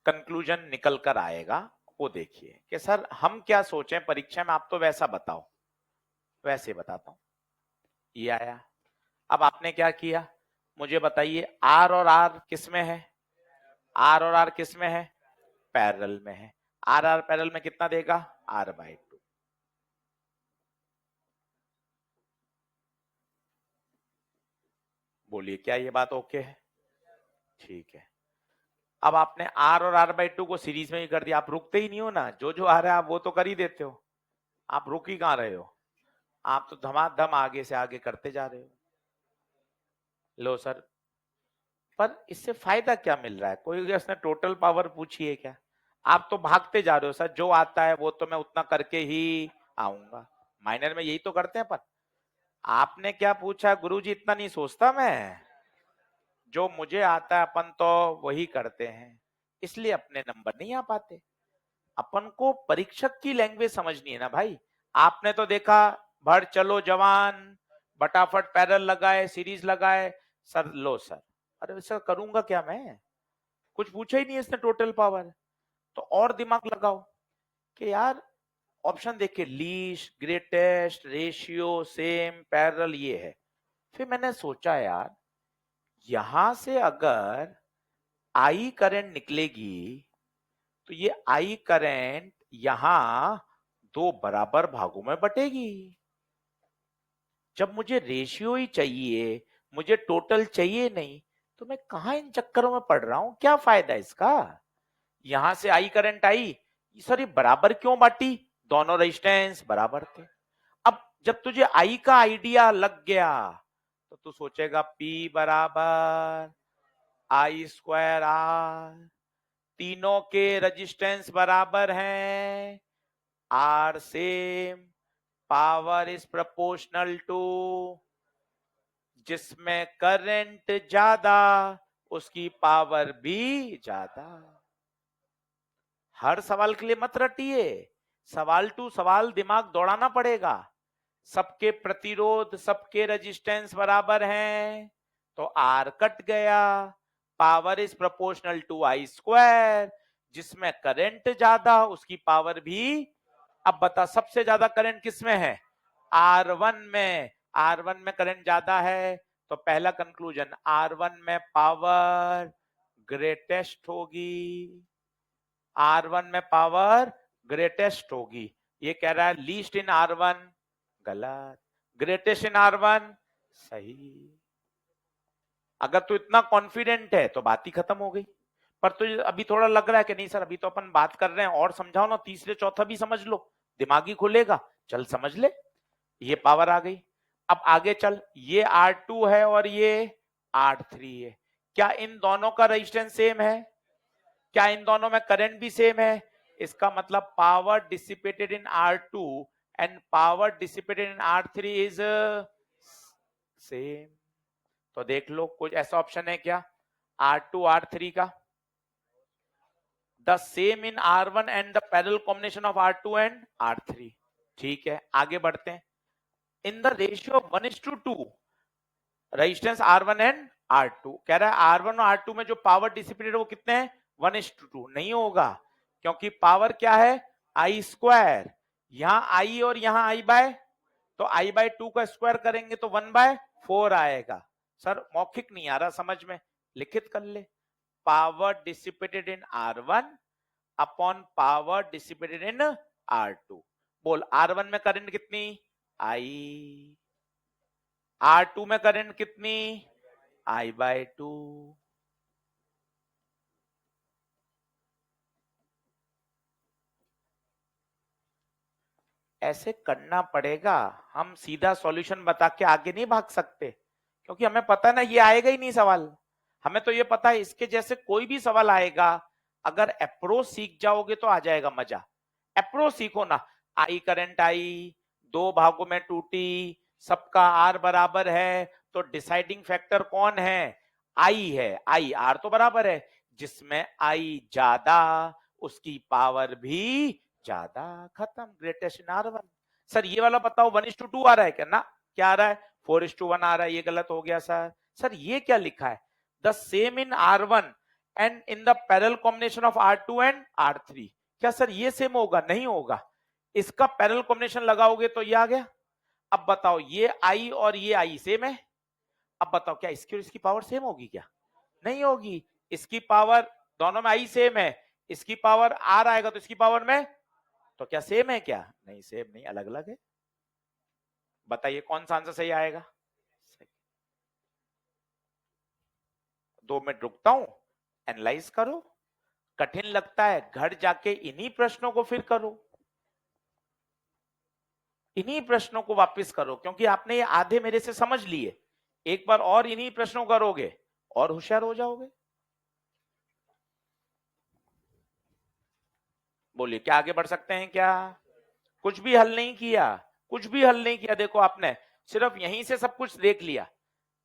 कंक्लूजन निकल कर आएगा। वो देखिए कि सर हम क्या सोचें परीक्षा में, आप तो वैसा बताओ। वैसे बताता हूं। ये आया। अब आपने क्या किया, मुझे बताइए, आर और आर किस में है? आर और आर किस में है? पैरेलल में है। आर आर पैरेलल में कितना देगा? R/2। बोलिए क्या ये बात ओके है? ठीक है। अब आपने R और R/2 को सीरीज में ही कर दिया, आप रुकते ही नहीं हो ना, जो जो आ रहा है आप वो तो कर ही देते हो, आप रुक ही कहां रहे हो, आप तो धमाधम आगे से आगे करते जा रहे हो। लो सर, पर इससे फायदा क्या मिल रहा है? कोई उसने टोटल पावर पूछी है क्या? आप तो भागते जा रहे हो सर, जो आता है वो तो मैं उतना करके ही आऊंगा। माइनर में यही तो करते हैं, पर आपने क्या पूछा गुरुजी, इतना नहीं सोचता मैं, जो मुझे आता है अपन तो वही करते हैं, इसलिए अपने नंबर नहीं आ पाते। अपन को परीक्षक की लैंग्वेज समझनी है ना भाई। आपने तो देखा, भर चलो जवान, फटाफट पैरल लगाए, सीरीज लगाए, सर लो सर, अरे सर करूंगा क्या मैं, कुछ पूछा ही नहीं इसने टोटल पावर। तो और दिमाग लगाओ कि यार ऑप्शन देखिए, least, greatest, ratio, same, parallel, ये है। फिर मैंने सोचा यार, यहां से अगर आई करंट निकलेगी तो ये आई करंट यहां दो बराबर भागों में बटेगी। जब मुझे रेशियो ही चाहिए, मुझे टोटल चाहिए नहीं, तो मैं कहां इन चक्करों में पड़ रहा हूं? क्या फायदा इसका? यहां से आई करंट आई, सर ये बराबर क्यों बांटी? दोनों रेजिस्टेंस बराबर थे। अब जब तुझे आई का आइडिया लग गया तो तू सोचेगा P बराबर I²R, तीनों के रेजिस्टेंस बराबर हैं, R same, power is proportional to, जिसमें करंट ज्यादा उसकी पावर भी ज्यादा। हर सवाल के लिए मत रटिए, सवाल टू सवाल दिमाग दौड़ाना पड़ेगा। सबके प्रतिरोध, सबके रेजिस्टेंस बराबर हैं, तो आर कट गया, power is proportional to I², जिसमें करंट ज्यादा उसकी पावर भी। अब बता, सबसे ज्यादा करंट किस में है? R1 में। R1 में करंट ज्यादा है, तो पहला कंक्लूजन, R1 में पावर ग्रेटेस्ट होगी, R1 में पावर ग्रेटेस्ट होगी। ये कह रहा है लीस्ट इन R1, गलत, ग्रेटेस्ट इन R1 सही। अगर तू इतना कॉन्फिडेंट है तो बात ही खत्म हो गई। पर तुझे अभी थोड़ा लग रहा है कि नहीं सर, अभी तो अपन बात कर रहे हैं, और समझाओ ना, तीसरे चौथा भी समझ लो, दिमाग ही खुलेगा। चल समझ ले, ये पावर आ गई। अब आगे चल, ये R2 है और ये R3 है, क्या इन दोनों का रेजिस्टेंस सेम है? क्या इन दोनों में करंट भी सेम है? इसका मतलब power dissipated in R2 and power dissipated in R3 is same. तो देख लो, कुछ ऐसा ऑप्शन है क्या R2 R3 का? The same in R1 and the parallel combination of R2 and R3। ठीक है, आगे बढ़ते हैं। In the ratio 1:2 resistance R1 and R2, कह रहा है R1 और R2 में जो पावर डिसिपेटेड वो कितने हैं? 1:2। नहीं होगा, क्योंकि पावर क्या है? I², यहां I और यहां I/, तो I/2 का स्क्वायर करेंगे तो 1/4 आएगा। सर मौखिक नहीं आ रहा समझ में, लिखित कर ले, पावर डिसिपेटेड इन R1 अपॉन पावर डिसिपेटेड इन R2। बोल, R1 में करंट कितनी? I, R2 में करंट कितनी? I/2। ऐसे करना पड़ेगा, हम सीधा सॉल्यूशन बता के आगे नहीं भाग सकते, क्योंकि हमें पता है ना ये आएगा ही नहीं सवाल। हमें तो ये पता है इसके जैसे कोई भी सवाल आएगा, अगर अप्रोच सीख जाओगे तो आ जाएगा मजा। अप्रोच सीखो ना, आई करंट आई, दो भागों में टूटी, सबका आर बराबर है, तो डिसाइडिंग फैक्टर कौन है? आई है, आई आर तो बराबर है, जिसमें आई ज्यादा उसकी पावर भी ज्यादा, खत्म, ग्रेटेस्ट इन R1। सर ये वाला बताओ 1:2 आ रहा है क्या? ना, क्या आ रहा है? 4:1 आ रहा है, ये गलत हो गया सर। सर ये क्या लिखा है? The same in R1 and in the parallel combination of R2 and R3। क्या सर ये सेम होगा? नहीं होगा, इसका पैरेलल कॉम्बिनेशन लगाओगे तो ये आ गया, अब बताओ ये आई और ये आई सेम है। अब बताओ क्या इसकी और इसकी पावर सेम होगी क्या? नहीं होगी। इसकी पावर, दोनों में आई सेम है, इसकी पावर आर आएगा तो इसकी पावर में, तो क्या सेम है क्या? नहीं सेम नहीं, अलग अलग है। बताइए कौन सा आंसर सही आएगा? 2 मिनट रुकता हूं, एनालाइज करो। कठिन लगता है घर जाके इन्हीं प्रश्नों को फिर करो, इन्हीं प्रश्नों को वापस करो, क्योंकि आपने ये आधे मेरे से समझ लिए। एक बार और इन्हीं प्रश्नों करोगे और होशियार हो जाओगे। बोलिए क्या आगे बढ़ सकते हैं क्या? कुछ भी हल नहीं किया, कुछ भी हल नहीं किया। देखो आपने सिर्फ यहीं से सब कुछ देख लिया।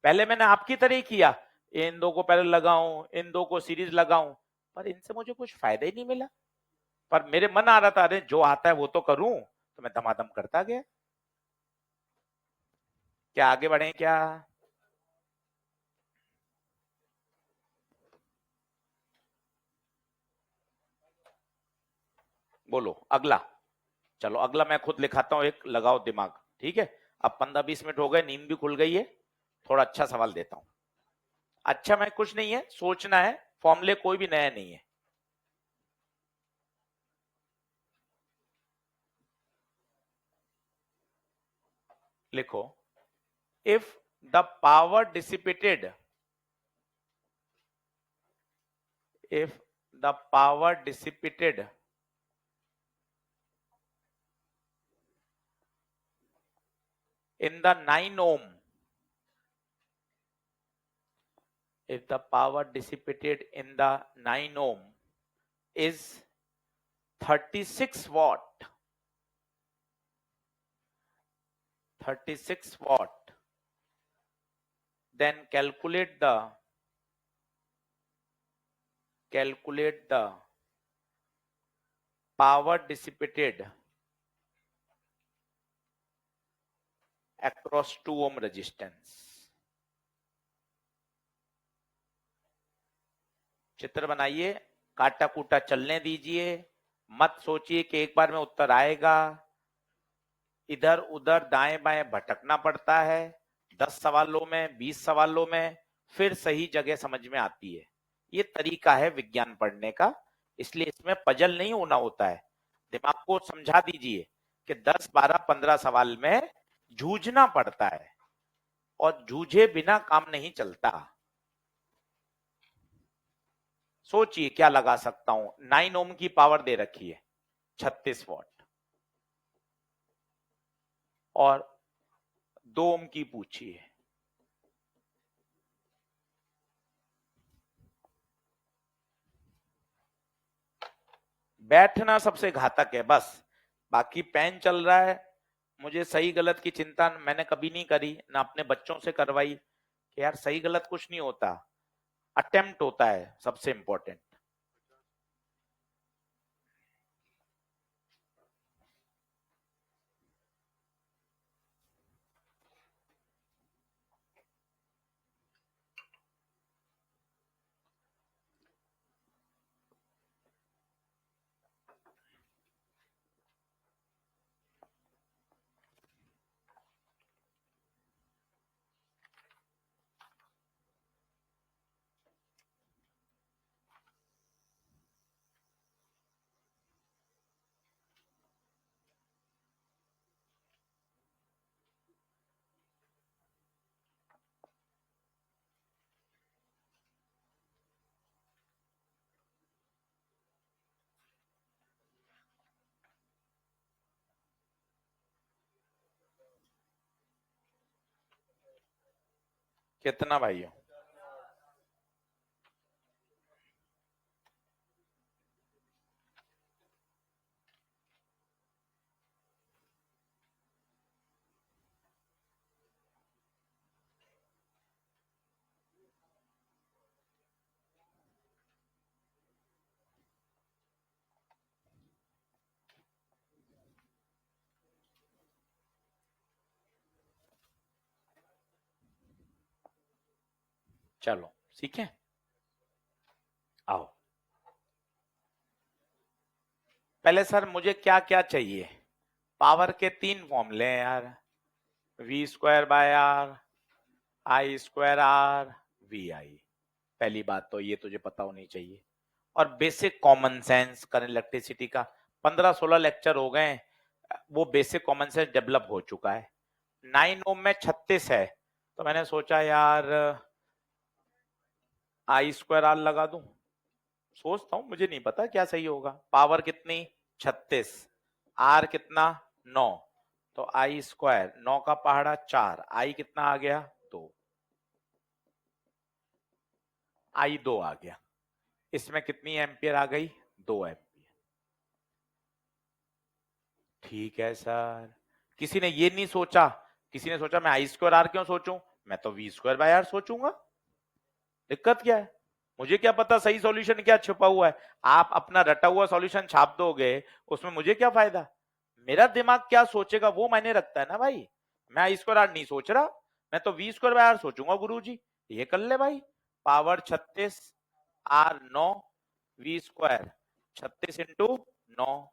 पहले मैंने आपकी तरह ही किया, इन दो को पहले लगाऊं, इन दो को सीरीज लगाऊं, पर इनसे मुझे कुछ फायदा ही नहीं मिला। पर मेरे मन आ रहा था अरे जो आता है वो तो करूं, तो मैं धमाधम करता गया। क्या आगे बढ़े क्या? बोलो अगला। चलो अगला मैं खुद लिखाता हूं एक, लगाओ दिमाग। ठीक है, अब 15-20 मिनट हो गए, नींद भी खुल गई है, थोड़ा अच्छा सवाल देता हूं। अच्छा मैं कुछ नहीं है, सोचना है, फॉर्मूले कोई भी नया नहीं है। लिखो, if the power dissipated, if the power dissipated in the 9 ohm, if the power dissipated in the 9 ohm is 36 watt, 36 watt, then calculate the power dissipated across 2 ohm resistance। चित्र बनाइए, काटा कूटा चलने दीजिए, मत सोचिए कि एक बार में उत्तर आएगा। इधर उधर दाएं बाएं भटकना पड़ता है, 10 सवालों में, 20 सवालों में फिर सही जगह समझ में आती है। ये तरीका है विज्ञान पढ़ने का, इसलिए इसमें पजल नहीं होना होता है। दिमाग को समझा दीजिए कि 10, 12, 15 सवाल में जूझना पड़ता है, और जूझे बिना काम नहीं चलता। सोचिए क्या लगा सकता हूं, 9 ओम की पावर दे रखी है 36 वॉट, और 2 ओम की पूछी है। बैठना सबसे घातक है बस, बाकी पेन चल रहा है। मुझे सही गलत की चिंता मैंने कभी नहीं करी, ना अपने बच्चों से करवाई कि यार सही गलत कुछ नहीं होता, अटेम्प्ट होता है सबसे इंपॉर्टेंट। कितना भाइयों? चलो सीखें, आओ। पहले सर मुझे क्या क्या चाहिए? पावर के 3 फॉर्मूले हैं यार, V square by R, I square R V I. पहली बात तो ये तुझे पता होनी चाहिए। और basic common sense current electricity का 15-16 लेक्चर हो गए, वो बेसिक कॉमन सेंस डेवलप हो चुका है। 9 ओम में 36 है, तो मैंने सोचा यार आई स्क्वायर आर लगा दूं। सोचता हूं, मुझे नहीं पता क्या सही होगा। पावर कितनी 36, आर कितना 9, तो आई स्क्वायर 9 का पहाड़ा 4, आई कितना आ गया 2, आई 2 आ गया। इसमें कितनी एम्पियर आ गई 2 एम्पियर। ठीक है सर। किसी ने ये नहीं सोचा, किसी ने सोचा मैं आई स्क्वायर आर क्यों सोचूं, मैं तो वी स्क्वायर बाय आर सोचूंगा। दिक्कत क्या है? मुझे क्या पता सही सॉल्यूशन क्या छुपा हुआ है। आप अपना रटा हुआ सॉल्यूशन छाप दोगे, उसमें मुझे क्या फायदा। मेरा दिमाग क्या सोचेगा वो मायने रखता है ना भाई। मैं आई स्क्वायर आर नहीं सोच रहा, मैं तो वी स्क्वायर बाय आर सोचूंगा गुरुजी। ये कर ले भाई। Power 36, R 9, V square 36 into 9,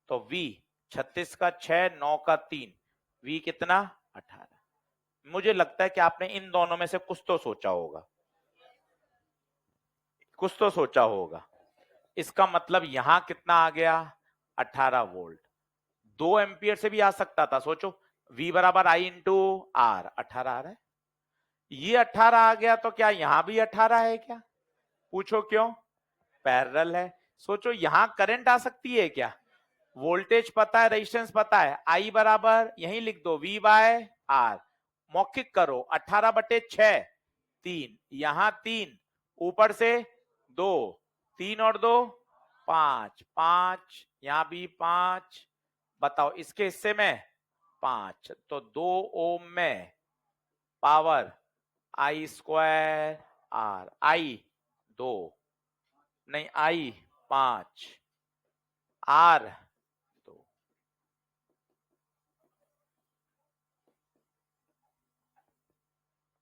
तो वी 36 का 6, 9 का 3, वी कितना 18। मुझे लगता है कि आपने इन दोनों में से कुछ तो सोचा होगा, कुछ तो सोचा होगा। इसका मतलब यहां कितना आ गया 18 वोल्ट। 2 एम्पियर से भी आ सकता था, सोचो। V बराबर आई इंटू आर, 18 आ रहा है। ये 18 आ गया तो क्या यहां भी 18 है क्या? पूछो क्यों? पैरेलल है। सोचो यहां करंट आ सकती है क्या? वोल्टेज पता है, रेजिस्टेंस पता है, आई बराबर यही लिख दो V बाय आर। मौखिक करो, 18/6, 3, यहां 3, ऊपर से 2, 3 और 2 5, 5 यहां भी 5। बताओ इसके हिस्से में 5, तो 2 ओम में पावर आई स्क्वायर आर, आई 2, नहीं आई 5, आर 2।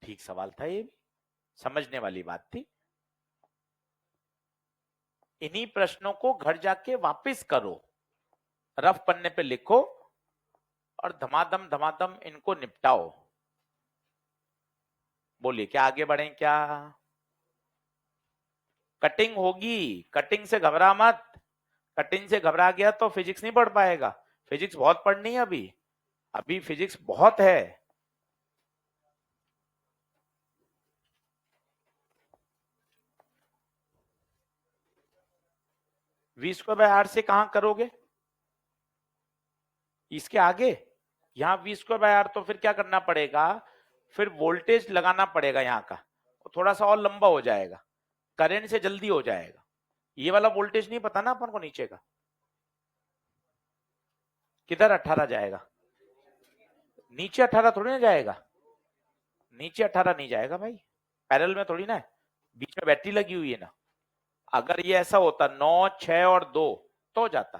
ठीक सवाल था ये भी, समझने वाली बात थी। इन्हीं प्रश्नों को घर जाके वापस करो, रफ पन्ने पे लिखो और धमाधम धमाधम इनको निपटाओ। बोलिए क्या आगे बढ़े क्या? कटिंग होगी, कटिंग से घबरा मत। कटिंग से घबरा गया तो फिजिक्स नहीं पढ़ पाएगा। फिजिक्स बहुत पढ़नी है अभी, अभी फिजिक्स बहुत है। वी स्क्वायर बाय आर से कहां करोगे? इसके आगे यहां वी स्क्वायर बाय आर, तो फिर क्या करना पड़ेगा, फिर वोल्टेज लगाना पड़ेगा यहाँ का, थोड़ा सा और लंबा हो जाएगा, करंट से जल्दी हो जाएगा। ये वाला वोल्टेज नहीं पता ना अपन को नीचे का, किधर 18 जाएगा? नीचे 18 थोड़ी ना जाएगा, नीचे 18 नहीं जाएगा भाई, पैरेलल में थोड़ी ना है, बीच में बैटरी लगी हुई है ना। अगर ये ऐसा होता 9, 6 और 2 तो जाता,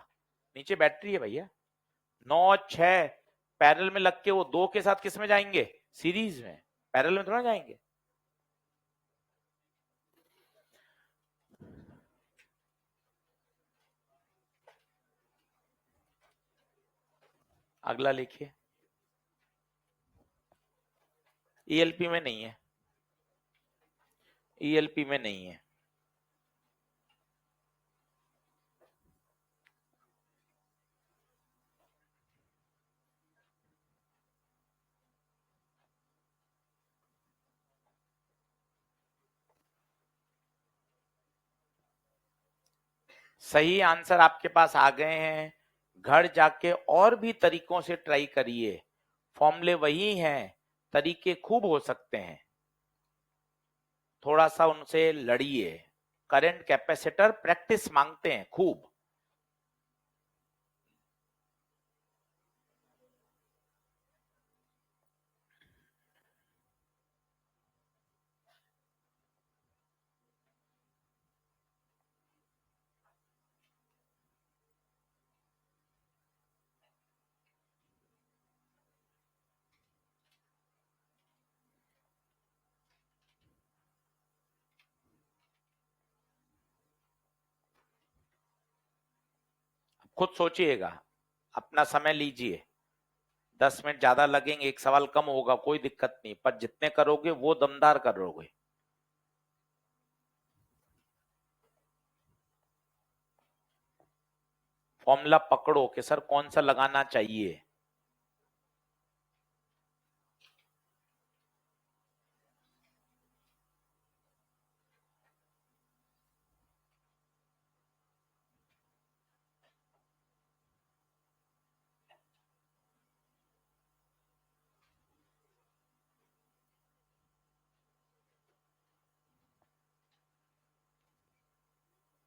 नीचे बैटरी है भैया। 9, 6 पैरेलल में लग के वो 2 के साथ किस में जाएंगे, सीरीज में, पैरेलल में थोड़ा जाएंगे। अगला लिखिए। ईएलपी में नहीं है, ईएलपी में नहीं है। सही आंसर आपके पास आ गए हैं। घर जाके और भी तरीकों से ट्राई करिए, फॉर्मूले वही हैं, तरीके खूब हो सकते हैं। थोड़ा सा उनसे लड़िए। करंट कैपेसिटर प्रैक्टिस मांगते हैं खूब। खुद सोचिएगा, अपना समय लीजिए, 10 मिनट ज्यादा लगेंगे, एक सवाल कम होगा, कोई दिक्कत नहीं, पर जितने करोगे वो दमदार करोगे। फॉर्मूला पकड़ो कि सर कौन सा लगाना चाहिए।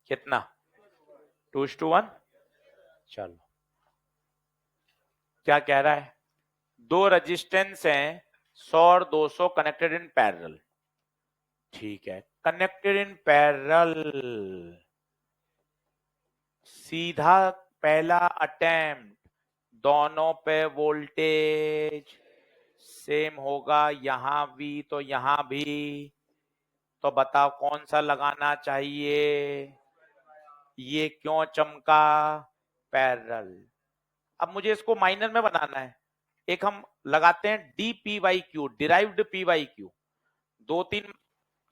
कितना? 2:1। चलो, क्या कह रहा है? दो रेजिस्टेंस हैं 100 और 200 कनेक्टेड इन पैरेलल। ठीक है, कनेक्टेड इन पैरेलल, सीधा पहला अटेम्प्ट, दोनों पे वोल्टेज सेम होगा, यहां भी तो यहां भी, तो बताओ कौन सा लगाना चाहिए? ये क्यों चमका? पैरेलल। अब मुझे इसको माइनर में बनाना है। एक हम लगाते हैं D P Y Q, derived P Y Q. 2-3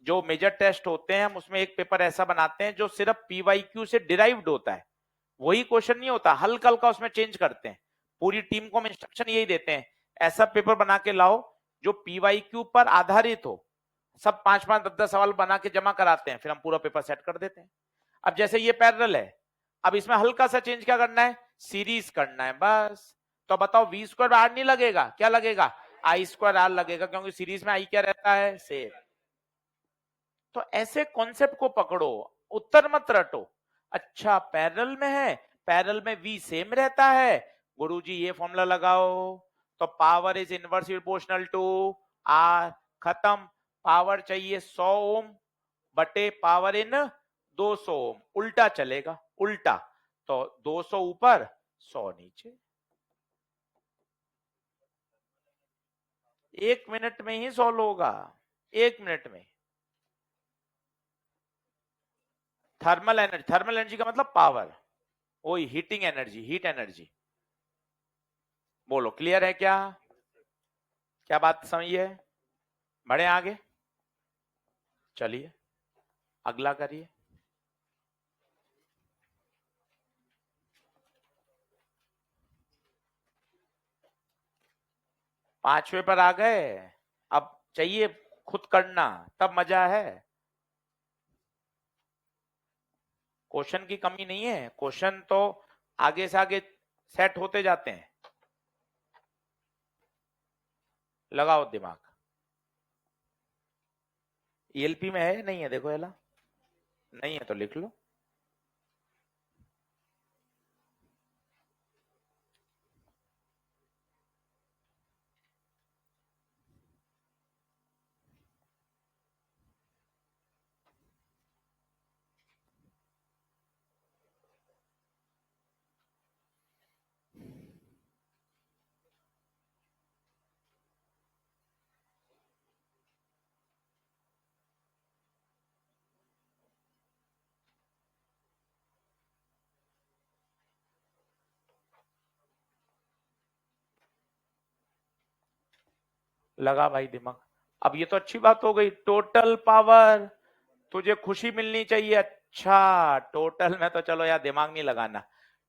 जो मेजर टेस्ट होते हैं हम उसमें एक पेपर ऐसा बनाते हैं जो सिर्फ पी वाई क्यू से डिराइव्ड होता है। वही क्वेश्चन नहीं होता, हल्का हल्का उसमें चेंज करते हैं। पूरी टीम को हम इंस्ट्रक्शन यही देते हैं, ऐसा पेपर बना के लाओ जो पी वाई क्यू पर आधारित हो। सब 5-5, 10-10 सवाल बना के जमा कराते हैं, फिर हम पूरा पेपर सेट कर देते हैं। अब जैसे ये पैरेलल है, अब इसमें हल्का सा चेंज क्या करना है? सीरीज करना है बस। तो बताओ v² आर नहीं लगेगा, क्या लगेगा? i² आर लगेगा, क्योंकि सीरीज में आई क्या रहता है? सेम। तो ऐसे कॉन्सेप्ट को पकड़ो, उत्तर मत रटो। अच्छा पैरेलल में है, पैरेलल में v सेम रहता है, गुरुजी ये फॉर्मूला लगाओ, तो power is inversely proportional to R. खत्म। पावर चाहिए 100 ओम बटे पावर इन 200 ओम, उल्टा चलेगा, उल्टा। तो 200 ऊपर 100 नीचे। 1 मिनट में ही सॉल्व होगा, 1 मिनट में। थर्मल एनर्जी का मतलब पावर, वही हीटिंग एनर्जी, हीट एनर्जी। बोलो क्लियर है क्या? क्या बात समझी है? बढ़े आगे, चलिए अगला करिए। 5वें पर आ गए। अब चाहिए खुद करना, तब मजा है। क्वेश्चन की कमी नहीं है, क्वेश्चन तो आगे से आगे सेट होते जाते हैं। लगाओ दिमाग। ईएलपी में है नहीं है? देखो एला, नहीं है तो लिख लो। लगा भाई दिमाग। अब ये तो अच्छी बात हो गई, टोटल पावर, तुझे खुशी मिलनी चाहिए। अच्छा टोटल में तो चलो यार दिमाग नहीं लगाना,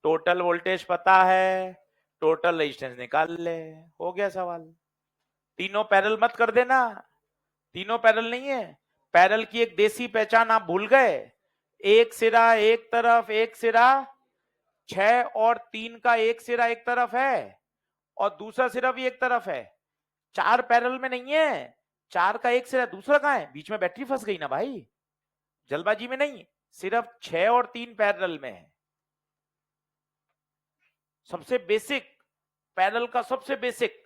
टोटल वोल्टेज पता है, टोटल रेजिस्टेंस निकाल ले, हो गया सवाल। तीनों पैरेलल मत कर देना, तीनों पैरेलल नहीं है। पैरेलल की एक देसी पहचान आप भूल गए, एक सिरा एक तरफ, एक सिरा 6 और 3 का एक सिरा एक तरफ है और दूसरा सिरा भी एक तरफ है। 4 पैरेलल में नहीं है, 4 का एक सिरा दूसरा कहां है? बीच में बैटरी फंस गई ना भाई, जल्दबाजी में नहीं, सिर्फ 6 और 3 पैरेलल में है। सबसे बेसिक, पैरेलल का सबसे बेसिक,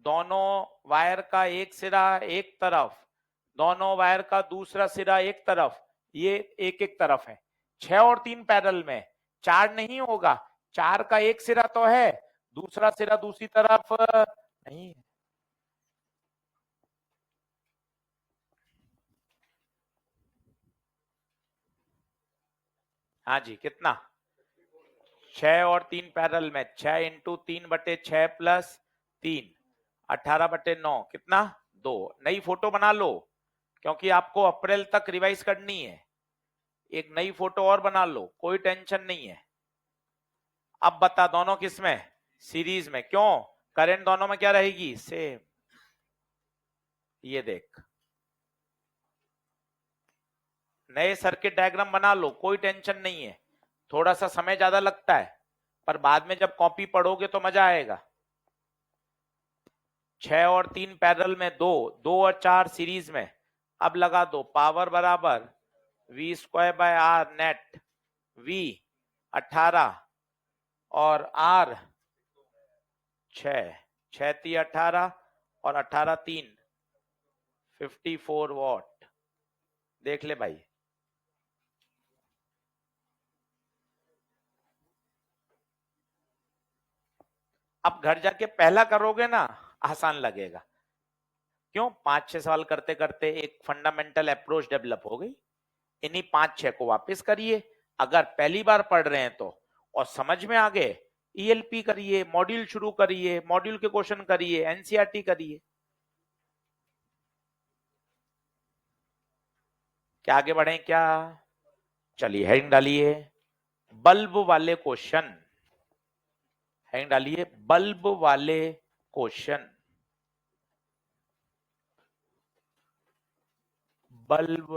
दोनों वायर का एक सिरा एक तरफ, दोनों वायर का दूसरा सिरा एक तरफ, ये एक एक तरफ है। 6 और 3 पैरेलल में, 4 नहीं होगा, 4 का एक सिरा तो है, दूसरा सिरा दूसरी तरफ नहीं है। हाँ जी, कितना? 6 और 3 पैरेलल में 6 इंटू 3 बटे 6 प्लस 3, 18/9 कितना 2। नई फोटो बना लो क्योंकि आपको अप्रैल तक रिवाइज करनी है। एक नई फोटो और बना लो, कोई टेंशन नहीं है। अब बता दोनों किस में, सीरीज में, क्यों करंट दोनों में क्या रहेगी, सेम। ये देख, नए सर्किट डायग्राम बना लो, कोई टेंशन नहीं है। थोड़ा सा समय ज्यादा लगता है पर बाद में जब कॉपी पढ़ोगे तो मजा आएगा। 6 और 3 पैरेलल में, 2 और 4 सीरीज में। अब लगा दो, पावर बराबर V²/R नेट, V 18 और R 6, 6 3 18 और 18 3 54 वॉट। देख ले भाई, अब घर जाके पहला करोगे ना, आसान लगेगा। क्यों, 5-6 सवाल करते करते एक फंडामेंटल अप्रोच डेवलप हो गई। इन्हीं 5-6 को वापस करिए अगर पहली बार पढ़ रहे हैं तो, और समझ में आ गए, ईएलपी करिए, मॉड्यूल शुरू करिए, मॉड्यूल के क्वेश्चन करिए, एनसीईआरटी करिए। क्या आगे बढ़े क्या, चलिए हेडिंग डालिए, बल्ब वाले क्वेश्चन। हेडिंग डालिए, बल्ब वाले क्वेश्चन। बल्ब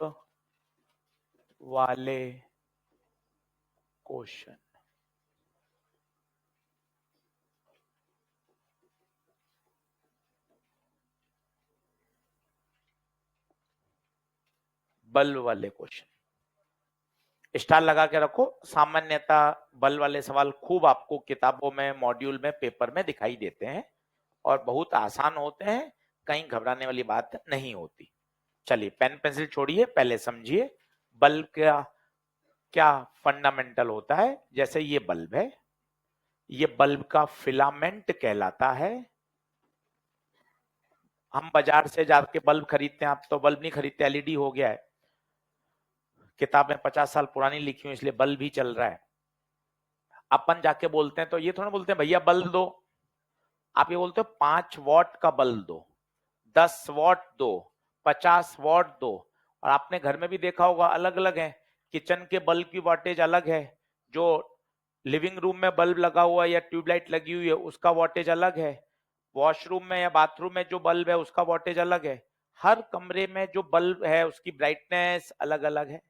वाले क्वेश्चन। बल्ब वाले क्वेश्चन स्टार लगा के रखो। सामान्यता बल्ब वाले सवाल खूब आपको किताबों में, मॉड्यूल में, पेपर में दिखाई देते हैं और बहुत आसान होते हैं, कहीं घबराने वाली बात नहीं होती। चलिए पेन पेंसिल छोड़िए, पहले समझिए बल्ब का क्या फंडामेंटल होता है। जैसे ये बल्ब है, ये बल्ब का फिलामेंट कहलाता है। हम बाजार से जाके बल्ब खरीदते हैं, आप तो बल्ब नहीं खरीदते, एलईडी हो गया है। किताब में 50 साल पुरानी लिखी हुई, इसलिए बल्ब ही चल रहा है। अपन जाके बोलते हैं तो ये थोड़ा बोलते हैं भैया बल्ब दो, आप ये बोलते हो 5 वॉट का बल्ब दो, 10 वॉट दो, 50 वॉट दो। और आपने घर में भी देखा होगा, अलग अलग है, किचन के बल्ब की वॉटेज अलग है, जो लिविंग रूम में बल्ब लगा हुआ है या ट्यूबलाइट लगी हुई है उसका वॉटेज अलग है, वॉशरूम में या बाथरूम में जो बल्ब है उसका वॉटेज अलग है। हर कमरे में जो बल्ब है उसकी ब्राइटनेस अलग अलग है,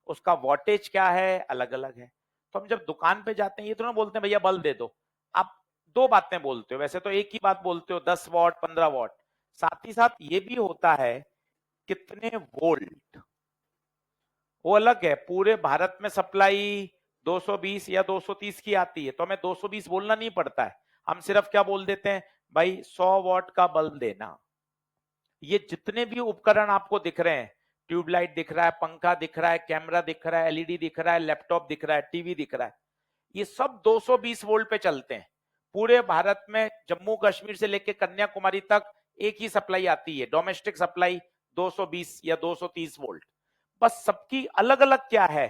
उसका वॉटेज क्या है अलग अलग है। तो हम जब दुकान पे जाते हैं ये तो ना बोलते हैं भैया बल्ब दे दो, आप दो बातें बोलते हो, वैसे तो एक ही बात बोलते हो, 10 वॉट 15 वॉट। साथ ही साथ ये भी होता है कितने वोल्ट, वो अलग है। पूरे भारत में सप्लाई 220 या 230 की आती है तो हमें 220 बोलना नहीं पड़ता है, हम सिर्फ क्या बोल देते हैं, भाई 100 वॉट का बल्ब देना। ये जितने भी उपकरण आपको दिख रहे हैं, ट्यूबलाइट दिख रहा है, पंखा दिख रहा है, कैमरा दिख रहा है, एलईडी दिख रहा है, लैपटॉप दिख रहा है, टीवी दिख रहा है, ये सब 220 वोल्ट पे चलते हैं। पूरे भारत में जम्मू कश्मीर से लेकर कन्याकुमारी तक एक ही सप्लाई आती है, डोमेस्टिक सप्लाई 220 या 230 वोल्ट। बस सबकी अलग अलग क्या है,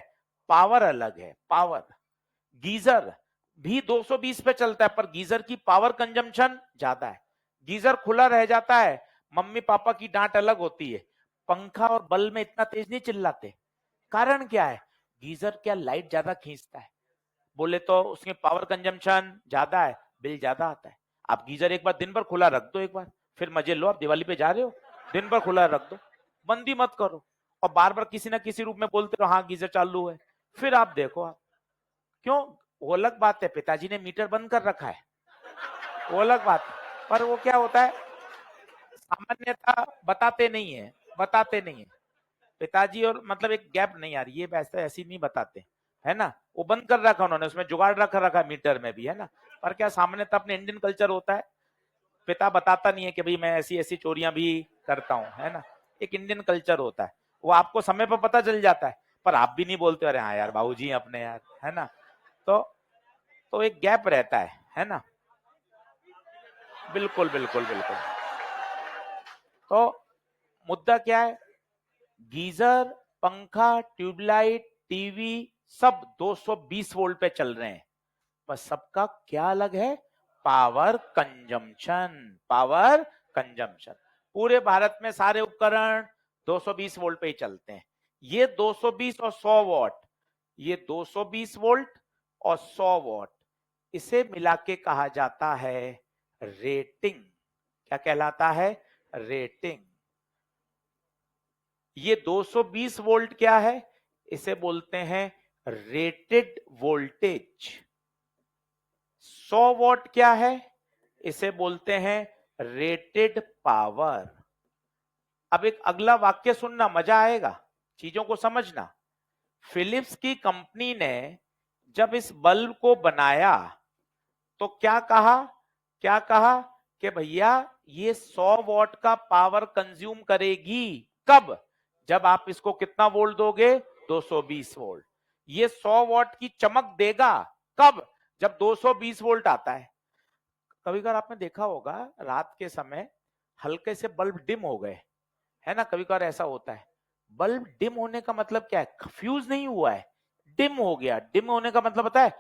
पावर अलग है, पावर। गीजर भी 220 पे चलता है पर गीजर की पावर कंजम्पशन ज्यादा है, गीजर खुला रह जाता है, मम्मी पापा की डांट अलग होती है। पंखा और बल्ब में इतना तेज नहीं चिल्लाते, कारण क्या है, गीजर क्या लाइट ज्यादा खींचता है, बोले तो उसकी पावर कंजम्पशन ज्यादा है, बिल ज्यादा आता है। आप गीजर एक बार दिन भर खुला रख दो, एक बार फिर मजे लो, आप दिवाली पे जा रहे हो, दिन भर खुला रख दो, बंदी मत करो। और बार बार किसी ना किसी रूप में बोलते रहो हाँ गीजर चालू है, फिर आप देखो आप क्यों। वो अलग बात है, पिताजी ने मीटर बंद कर रखा है, वो अलग बात है। पर वो क्या होता है, सामान्यता बताते नहीं है, बताते नहीं है पिताजी, और मतलब एक गैप नहीं आ रही, ये वैसे ऐसी नहीं बताते है ना, वो बंद कर रखा उन्होंने, उसमें जुगाड़ रखा मीटर में भी है ना। पर क्या सामान्यता अपने इंडियन कल्चर होता है, पिता बताता नहीं है कि भाई मैं ऐसी ऐसी चोरियां भी करता हूं, है ना, एक इंडियन कल्चर होता है, वो आपको समय पर पता चल जाता है पर आप भी नहीं बोलते अरे हाँ यार बाबूजी अपने यार, है ना। तो एक गैप रहता है ना। बिल्कुल बिल्कुल बिल्कुल। तो मुद्दा क्या है, गीजर, पंखा, ट्यूबलाइट, टीवी सब 220 वोल्ट पे चल रहे हैं, पर सबका क्या अलग है, पावर कंजम्पशन, पावर कंजम्पशन। पूरे भारत में सारे उपकरण 220 वोल्ट पे ही चलते हैं। ये 220 और 100 वॉट, ये 220 वोल्ट और 100 वॉट, इसे मिला के कहा जाता है रेटिंग। क्या कहलाता है? रेटिंग। ये 220 वोल्ट क्या है? इसे बोलते हैं रेटेड वोल्टेज। 100 वॉट क्या है? इसे बोलते हैं रेटेड पावर। अब एक अगला वाक्य सुनना, मजा आएगा, चीजों को समझना। फिलिप्स की कंपनी ने जब इस बल्ब को बनाया तो क्या कहा? क्या कहा कि भैया ये 100 वॉट का पावर कंज्यूम करेगी। कब? जब आप इसको कितना वोल्ट दोगे? 220 वोल्ट। ये 100 वॉट की चमक देगा। कब? जब 220 वोल्ट आता है। कभी कभार आपने देखा होगा रात के समय हल्के से बल्ब डिम हो गए, है ना, कभी कभार ऐसा होता है। बल्ब डिम होने का मतलब क्या है? फ्यूज नहीं हुआ है, डिम हो गया। डिम होने का मतलब पता है?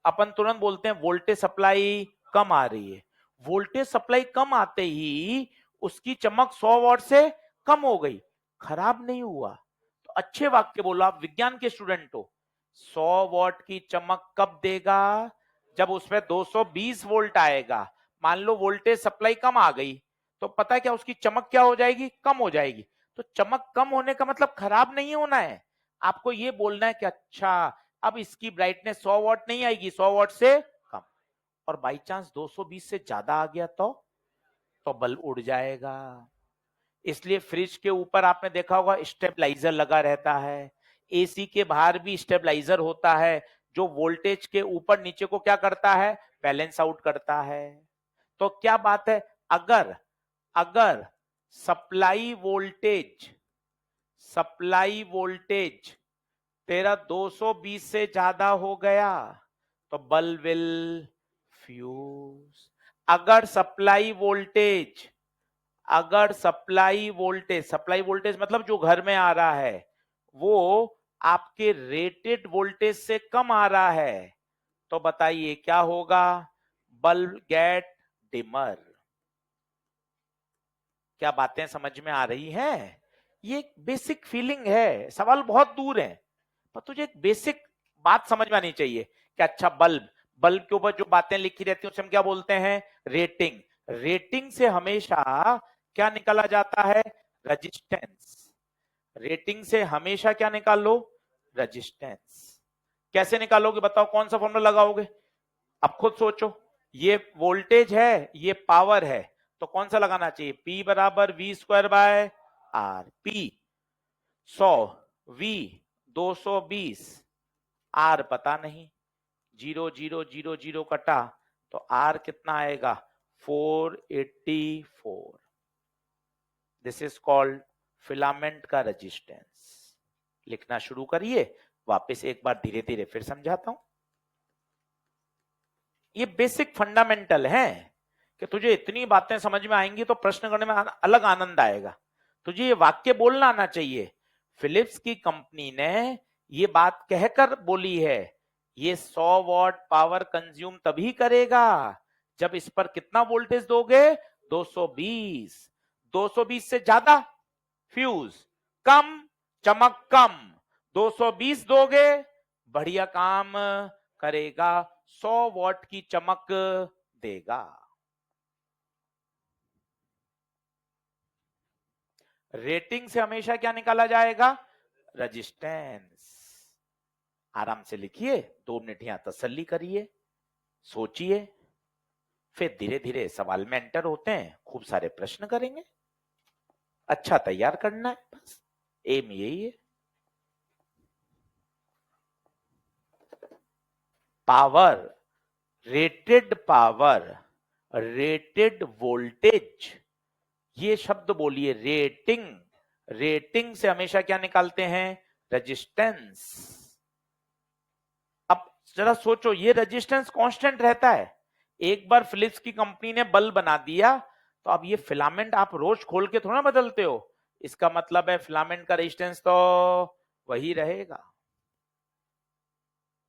अपन तुरंत बोलते हैं वोल्टेज सप्लाई कम आ रही है। वोल्टेज सप्लाई कम आते ही उसकी चमक 100 वॉट से कम हो गई, खराब नहीं हुआ। तो अच्छे वाक्य बोलो, आप विज्ञान के स्टूडेंट हो। 100 वॉट की चमक कब देगा? जब उसमें 220 वोल्ट आएगा। मान लो वोल्टेज सप्लाई कम आ गई तो पता है क्या उसकी चमक क्या हो जाएगी? कम हो जाएगी। तो चमक कम होने का मतलब खराब नहीं होना है। आपको ये बोलना है कि अच्छा अब इसकी ब्राइटनेस 100 वॉट नहीं आएगी, 100 वॉट से कम। और बाई चांस 220 से ज्यादा आ गया तो बल्ब उड़ जाएगा। इसलिए फ्रिज के ऊपर आपने देखा होगा स्टेबलाइजर लगा रहता है। एसी के बाहर भी स्टेबलाइजर होता है जो वोल्टेज के ऊपर नीचे को क्या करता है? बैलेंस आउट करता है। तो क्या बात है, अगर अगर सप्लाई वोल्टेज, सप्लाई वोल्टेज तेरा 220 से ज्यादा हो गया तो बल्ब विल फ्यूज। अगर सप्लाई वोल्टेज, अगर सप्लाई वोल्टेज मतलब जो घर में आ रहा है वो आपके रेटेड वोल्टेज से कम आ रहा है तो बताइए क्या होगा? Bulb get dimmer. क्या बातें समझ में आ रही हैं? ये एक बेसिक फीलिंग है, सवाल बहुत दूर है, पर तुझे एक बेसिक बात समझ में आनी चाहिए कि अच्छा बल्ब, बल्ब के ऊपर जो बातें लिखी रहती हैं उसे हम क्या बोलते हैं? रेटिंग। रेटिंग से हमेशा क्या निकाला जाता है? रजिस्टेंस। रेटिंग से हमेशा क्या निकालो? रजिस्टेंस। कैसे निकालोगे बताओ? कौन सा फॉर्मूला लगाओगे? अब खुद सोचो। ये वोल्टेज है, ये पावर है, तो कौन सा लगाना चाहिए? P बराबर V square by R. P 100, V 220, R पता नहीं, 0 0 0 0 कटा तो R कितना आएगा? 484। दिस इज कॉल्ड फिलामेंट का रेजिस्टेंस। लिखना शुरू करिए, वापस एक बार धीरे धीरे फिर समझाता हूं। ये बेसिक फंडामेंटल है कि तुझे इतनी बातें समझ में आएंगी तो प्रश्न करने में अलग आनंद आएगा। तुझे ये वाक्य बोलना आना चाहिए। फिलिप्स की कंपनी ने ये बात कहकर बोली है, ये 100 वॉट पावर कंज्यूम तभी करेगा जब इस पर कितना वोल्टेज दोगे? 220। 220 से ज्यादा फ्यूज कम, चमक कम। 220 दोगे बढ़िया काम करेगा, 100 वॉट की चमक देगा। रेटिंग से हमेशा क्या निकाला जाएगा? रजिस्टेंस। आराम से लिखिए, 2 मिनट यहां तसल्ली करिए, सोचिए, फिर धीरे धीरे सवाल में एंटर होते हैं, खूब सारे प्रश्न करेंगे। अच्छा तैयार करना है, बस एम यही है। Power, rated power, rated voltage, ये शब्द बोलिए, रेटिंग। रेटिंग से हमेशा क्या निकालते हैं? रेजिस्टेंस। अब जरा सोचो, ये रेजिस्टेंस कांस्टेंट रहता है। एक बार फिलिप्स की कंपनी ने बल्ब बना दिया तो अब ये फिलामेंट आप रोज खोल के थोड़ा बदलते हो। इसका मतलब है फिलामेंट का रेजिस्टेंस तो वही रहेगा।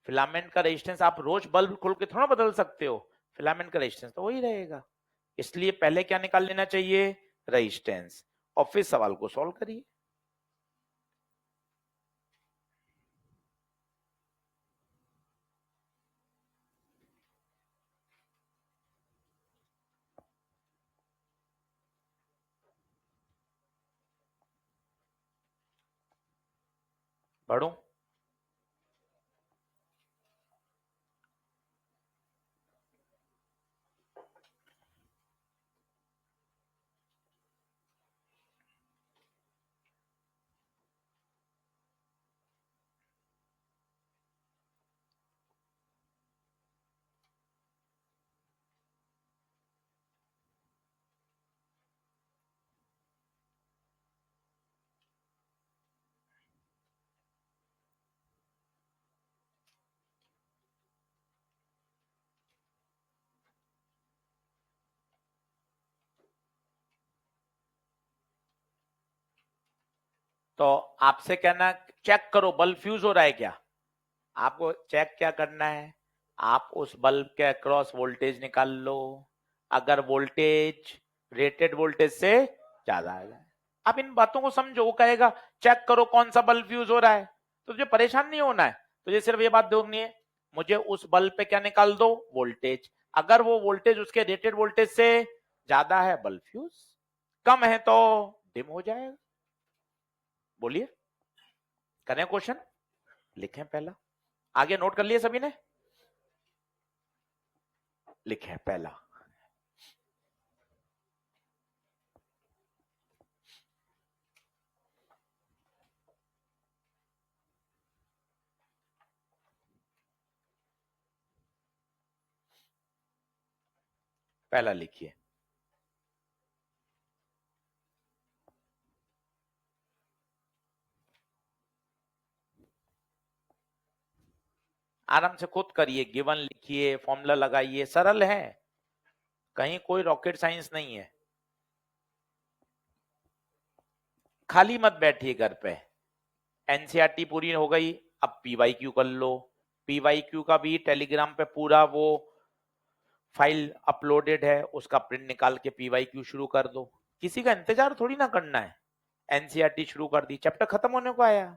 फिलामेंट का रेजिस्टेंस आप रोज बल्ब खोल के थोड़ा बदल सकते हो। फिलामेंट का रेजिस्टेंस तो वही रहेगा, इसलिए पहले क्या निकाल लेना चाहिए, रेजिस्टेंस, और फिर सवाल को सॉल्व करिए। पढ़ो। तो आपसे कहना चेक करो बल्ब फ्यूज हो रहा है क्या, आपको चेक क्या करना है, आप उस बल्ब के अक्रॉस वोल्टेज निकाल लो, अगर वोल्टेज रेटेड वोल्टेज से ज्यादा आ जाए, आप इन बातों को समझो। वो कहेगा चेक करो कौन सा बल्ब फ्यूज हो रहा है, तो तुझे परेशान नहीं होना है, तुझे सिर्फ ये बात देखनी है, मुझे उस बल्ब पे क्या निकाल दो, वोल्टेज, अगर वो वोल्टेज उसके रेटेड वोल्टेज से ज्यादा है बल्ब फ्यूज, कम है तो डिम हो जाएगा। बोलिए, करें क्वेश्चन, लिखें पहला, आगे नोट कर लिए सभी ने, लिखें पहला, पहला लिखिए, आराम से खुद करिए, गिवन लिखिए, फॉर्मूला लगाइए, सरल है, कहीं कोई रॉकेट साइंस नहीं है। खाली मत बैठिए घर पे, एनसीईआरटी पूरी हो गई, अब पीवाईक्यू कर लो, पीवाईक्यू का भी टेलीग्राम पे पूरा वो फाइल अपलोडेड है, उसका प्रिंट निकाल के पीवाईक्यू शुरू कर दो, किसी का इंतजार थोड़ी ना करना है, एनसीईआरटी शुरू कर दी, चैप्टर खत्म होने को आया।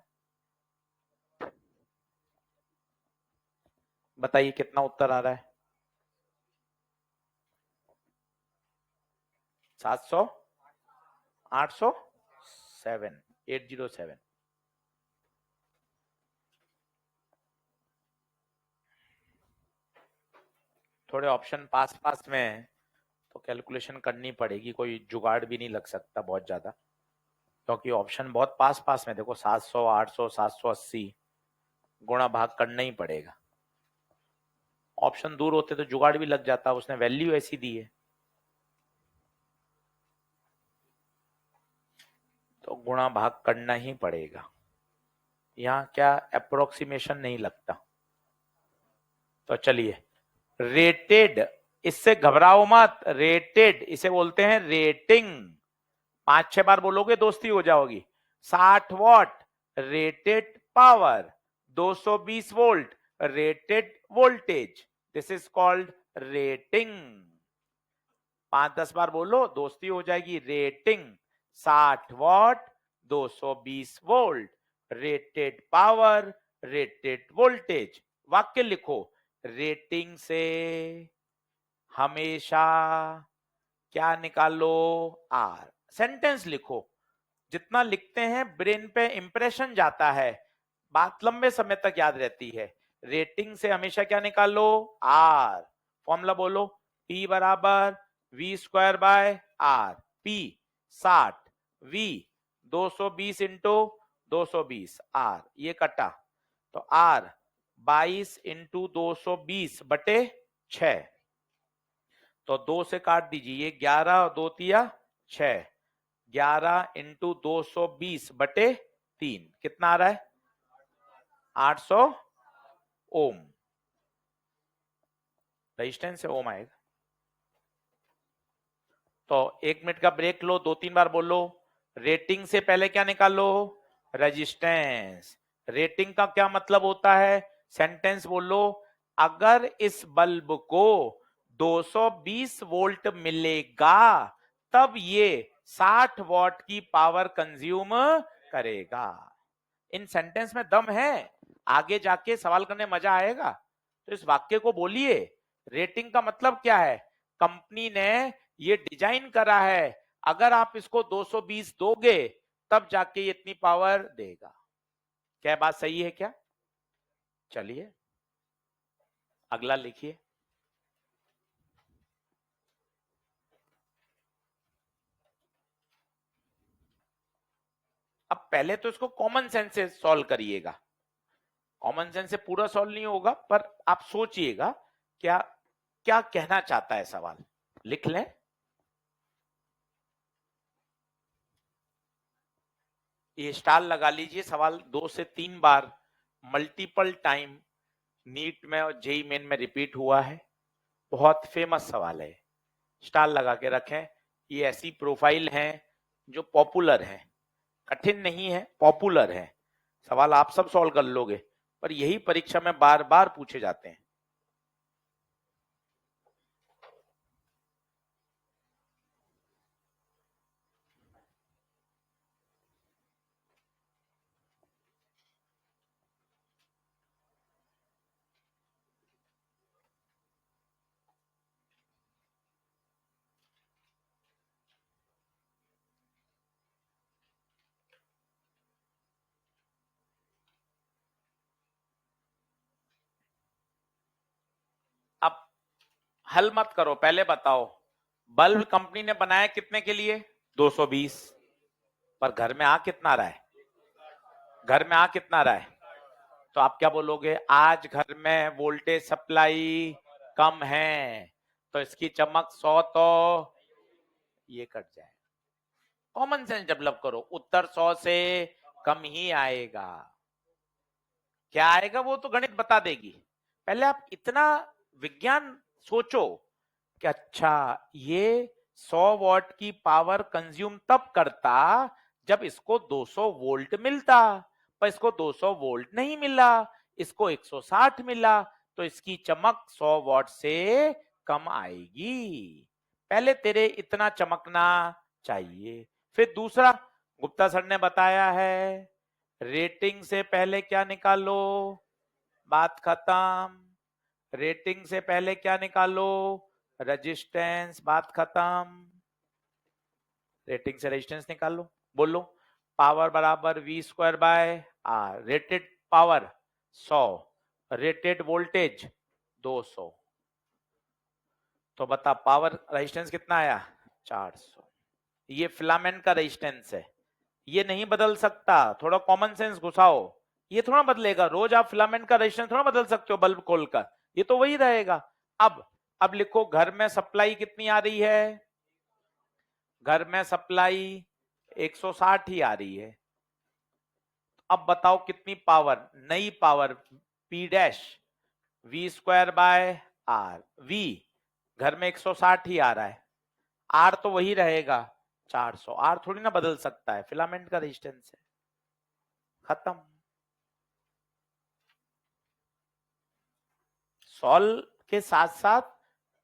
बताइए कितना उत्तर आ रहा है, 700, 807, 807। थोड़े ऑप्शन पास पास में है तो कैलकुलेशन करनी पड़ेगी, कोई जुगाड़ भी नहीं लग सकता बहुत ज्यादा, क्योंकि ऑप्शन बहुत पास पास में, देखो 700, 800, 780, गुणा भाग करना ही पड़ेगा, ऑप्शन दूर होते तो जुगाड़ भी लग जाता, उसने वैल्यू ऐसी दी है तो गुणा भाग करना ही पड़ेगा, यहाँ क्या अप्रोक्सीमेशन नहीं लगता। तो चलिए, रेटेड, इससे घबराओ मत, रेटेड इसे बोलते हैं रेटिंग, 5-6 बार बोलोगे दोस्ती हो जाओगी। 60 what rated power, 220 volt rated voltage, this is called rating. 5-10 बार बोलो दोस्ती हो जाएगी, rating 60 what 220 volt rated power rated voltage. वाक्य लिखो, रेटिंग से हमेशा क्या निकालो, आर। सेंटेंस लिखो, जितना लिखते हैं ब्रेन पे इंप्रेशन जाता है, बात लंबे समय तक याद रहती है। रेटिंग से हमेशा क्या निकालो, आर। फॉर्मूला बोलो, P बराबर V square by R, P 60, V 220 into 220, R ये कटा, तो आर 22 इंटू 220 बटे 6, तो 2 से काट दीजिए, 11 और 2 तिया 6, 11 इंटू 220 बटे 3 कितना आ रहा है, 800 ओम, रेजिस्टेंस से ओम आएगा। तो 1 मिनट का ब्रेक लो, 2-3 बार बोलो, रेटिंग से पहले क्या निकालो, रेजिस्टेंस। रेटिंग का क्या मतलब होता है, सेंटेंस बोलो, अगर इस बल्ब को 220 वोल्ट मिलेगा तब ये 60 वॉट की पावर कंज्यूम करेगा। इन सेंटेंस में दम है, आगे जाके सवाल करने मजा आएगा। तो इस वाक्य को बोलिए। रेटिंग का मतलब क्या है? कंपनी ने ये डिजाइन करा है, अगर आप इसको 220 दोगे तब जाके ये इतनी पावर देगा। क्या बात सही है क्या? चलिए अगला लिखिए। अब पहले तो इसको कॉमन सेंस से सॉल्व करिएगा। कॉमन सेंस से पूरा सॉल्व नहीं होगा, पर आप सोचिएगा क्या क्या कहना चाहता है सवाल। लिख लें। ये स्टार लगा लीजिए। सवाल 2 से 3 बार मल्टीपल टाइम नीट में और जेई मेन में रिपीट हुआ है। बहुत फेमस सवाल है, स्टार लगा के रखें। ये ऐसी प्रोफाइल है जो पॉपुलर है, कठिन नहीं है, पॉपुलर है। सवाल आप सब सॉल्व कर लोगे, पर यही परीक्षा में बार बार पूछे जाते हैं। अब हल मत करो, पहले बताओ बल्ब कंपनी ने बनाया कितने के लिए? 220। पर घर में आ कितना रहा है? घर में आ कितना रहा है? तो आप क्या बोलोगे? आज घर में वोल्टेज सप्लाई कम है तो इसकी चमक 100 तो ये कट जाए। कॉमन सेंस डेवलप करो, उत्तर 100 से कम ही आएगा। क्या आएगा वो तो गणित बता देगी। पहले आप इतना विज्ञान सोचो कि अच्छा ये 100 वॉट की पावर कंज्यूम तब करता जब इसको 200 वोल्ट मिलता, पर इसको 200 वोल्ट नहीं मिला, इसको 160 मिला, तो इसकी चमक 100 वॉट से कम आएगी। पहले तेरे इतना चमकना चाहिए। फिर दूसरा, गुप्ता सर ने बताया है रेटिंग से पहले क्या निकालो? बात खत्म। रेटिंग से पहले क्या निकालो? रेजिस्टेंस। बात खत्म। रेटिंग से रेजिस्टेंस निकाल लो। बोलो पावर बराबर V square by R. Rated power 100, rated voltage 200। तो बता पावर रेजिस्टेंस कितना आया? 400। ये फिलामेंट का रेजिस्टेंस है, ये नहीं बदल सकता। थोड़ा कॉमन सेंस घुसाओ, ये थोड़ा बदलेगा। रोज आप फिलामेंट का रेजिस्टेंस थोड़ा बदल सकते हो बल्ब खोलकर, ये तो वही रहेगा। अब लिखो घर में सप्लाई कितनी आ रही है? घर में सप्लाई 160 ही आ रही है। अब बताओ कितनी पावर? नई power P dash V square by R. V घर में 160 ही आ रहा है, आर तो वही रहेगा 400। आर थोड़ी ना बदल सकता है, फिलामेंट का रेजिस्टेंस है। खत्म। सॉल्व के साथ साथ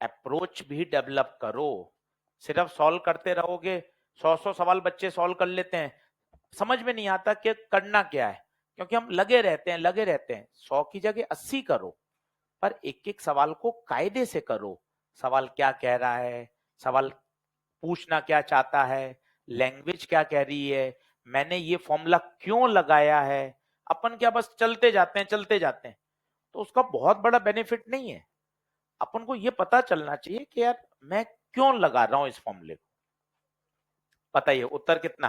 अप्रोच भी डेवलप करो। सिर्फ सॉल्व करते रहोगे, 100 सवाल बच्चे सॉल्व कर लेते हैं, समझ में नहीं आता कि करना क्या है, क्योंकि हम लगे रहते हैं। 100 की जगह 80 करो, पर एक एक सवाल को कायदे से करो। सवाल क्या कह रहा है, सवाल पूछना क्या चाहता है, लैंग्वेज क्या कह रही है, मैंने ये फॉर्मूला क्यों लगाया है। अपन क्या बस चलते जाते हैं, तो उसका बहुत बड़ा बेनिफिट नहीं है। अपन को ये पता चलना चाहिए कि यार मैं क्यों लगा रहा हूं इस फॉर्मूले को। बताइए उत्तर कितना?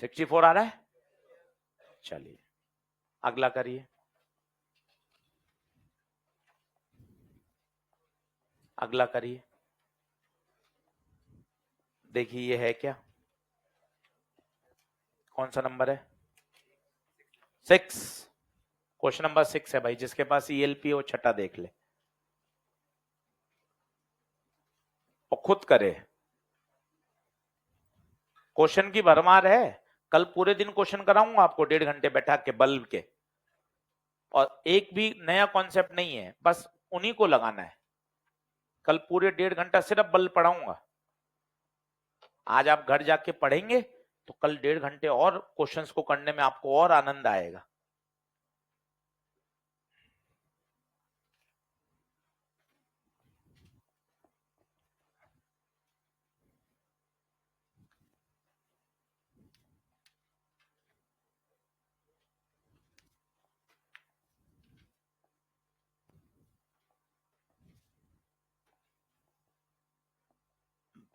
64 आ रहा है। चलिए अगला करिए। अगला करिए। देखिए ये है क्या? कौन सा नंबर है? 6। क्वेश्चन नंबर 6 है भाई। जिसके पास ईएलपी वो छठा देख ले और खुद करे। क्वेश्चन की भरमार है। कल पूरे दिन क्वेश्चन कराऊंगा आपको 1.5 घंटे बैठा के बल्ब के, और एक भी नया कॉन्सेप्ट नहीं है, बस उन्हीं को लगाना है। कल पूरे 1.5 घंटा सिर्फ बल्ब पढ़ाऊंगा। आज आप घर जाके पढ़ेंगे तो कल 1.5 घंटे और क्वेश्चंस को करने में आपको और आनंद आएगा।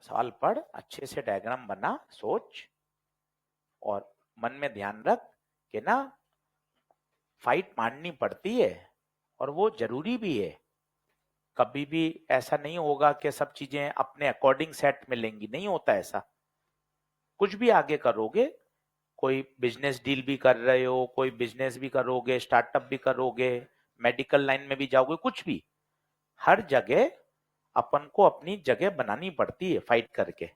सवाल पढ़, अच्छे से डायग्राम बना, सोच और मन में ध्यान रख कि ना फाइट मारनी पड़ती है और वो जरूरी भी है। कभी भी ऐसा नहीं होगा कि सब चीजें अपने अकॉर्डिंग सेट मिलेंगी, नहीं होता ऐसा। कुछ भी आगे करोगे, कोई बिजनेस डील भी कर रहे हो, कोई बिजनेस भी करोगे, स्टार्टअप भी करोगे, मेडिकल लाइन में भी जाओगे, कुछ भी, हर जगह अपन को अपनी जगह बनानी पड़ती है फाइट करके।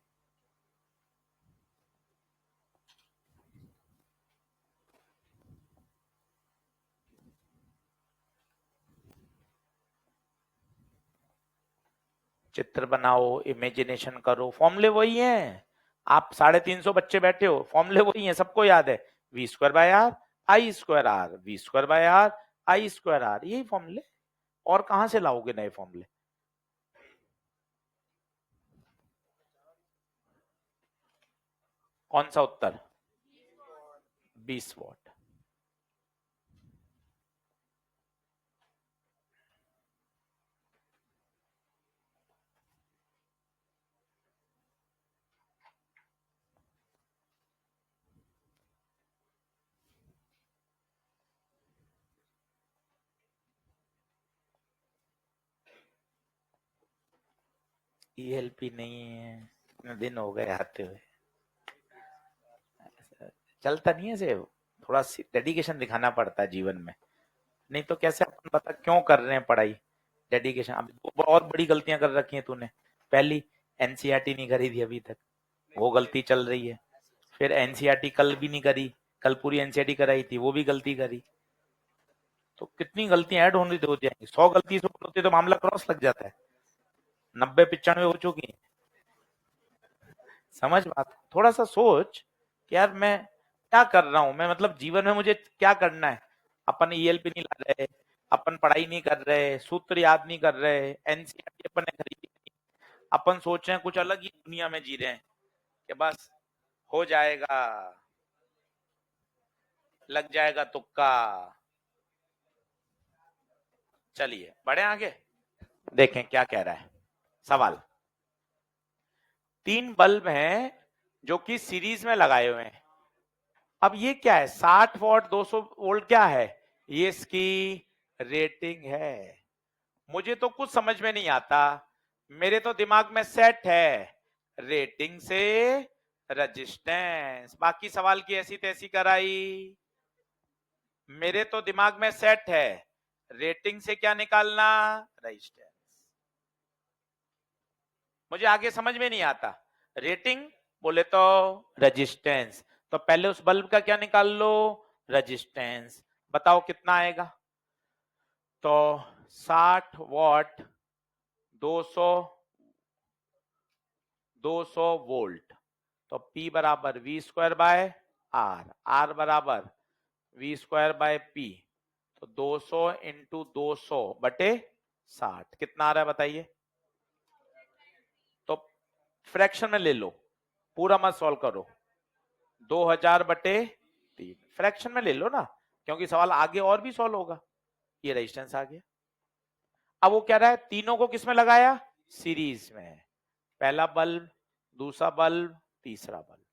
चित्र बनाओ, इमेजिनेशन करो, फॉर्मूले वही हैं। आप 350 बच्चे बैठे हो, फॉर्मूले वही हैं, सबको याद है। V square by R I square R, V square by R I square R, यही फॉर्मूले। और कहां से लाओगे नए फॉर्मूले? कौन सा उत्तर? 20 वॉट। ईएलपी नहीं है, इतने दिन हो गए आते हुए, चलता नहीं है से। थोड़ा डेडिकेशन दिखाना पड़ता है जीवन में, नहीं तो कैसे अपन पता क्यों कर रहे हैं पढ़ाई। डेडिकेशन। अब और बड़ी गलतियां कर रखी हैं तूने। पहली, एनसीईआरटी नहीं करी थी अभी तक, वो गलती चल रही है। फिर एनसीईआरटी कल भी नहीं करी, कल पूरी एनसीईआरटी कराई थी, वो भी गलती करी। तो कितनी गलतियां ऐड होनी हो जाएंगी। 100 गलती से ऊपर होती है तो मामला क्रॉस लग जाता है। 90-95 हो चुकी है। समझ बात, थोड़ा सा सोच कि यार मैं क्या कर रहा हूं, मैं मतलब जीवन में मुझे क्या करना है। अपन ईएलपी नहीं ला रहे, अपन पढ़ाई नहीं कर रहे, सूत्र याद नहीं कर रहे, एनसीईआरटी अपन ने खरीदी नहीं, अपन सोच रहे हैं कुछ अलग ही दुनिया में जी रहे हैं कि बस हो जाएगा, लग जाएगा तुक्का। चलिए बढ़े आगे, देखें क्या कह रहा है सवाल। 3 बल्ब हैं जो कि सीरीज में लगाए हुए हैं। अब ये क्या है, 60 वॉट 200 वोल्ट क्या है? ये इसकी रेटिंग है। मुझे तो कुछ समझ में नहीं आता, मेरे तो दिमाग में सेट है रेटिंग से रजिस्टेंस, बाकी सवाल की ऐसी तैसी कराई। मेरे तो दिमाग में सेट है रेटिंग से क्या निकालना, रजिस्टेंस। मुझे आगे समझ में नहीं आता। रेटिंग बोले तो रजिस्टेंस, तो पहले उस बल्ब का क्या निकाल लो, रजिस्टेंस। बताओ कितना आएगा? तो 60 वॉट 200 वोल्ट, तो P बराबर V square by R, R बराबर वी स्क्वायर बाय पी। तो 200 इंटू 200/60 कितना आ रहा है बताइए? तो फ्रैक्शन में ले लो, पूरा मत सॉल्व करो। 2000/3 फ्रैक्शन में ले लो ना, क्योंकि सवाल आगे और भी सॉल्व होगा। ये रेजिस्टेंस आ गया। अब वो कह रहा है तीनों को किसमें लगाया, सीरीज में। पहला बल्ब, दूसरा बल्ब, तीसरा बल्ब।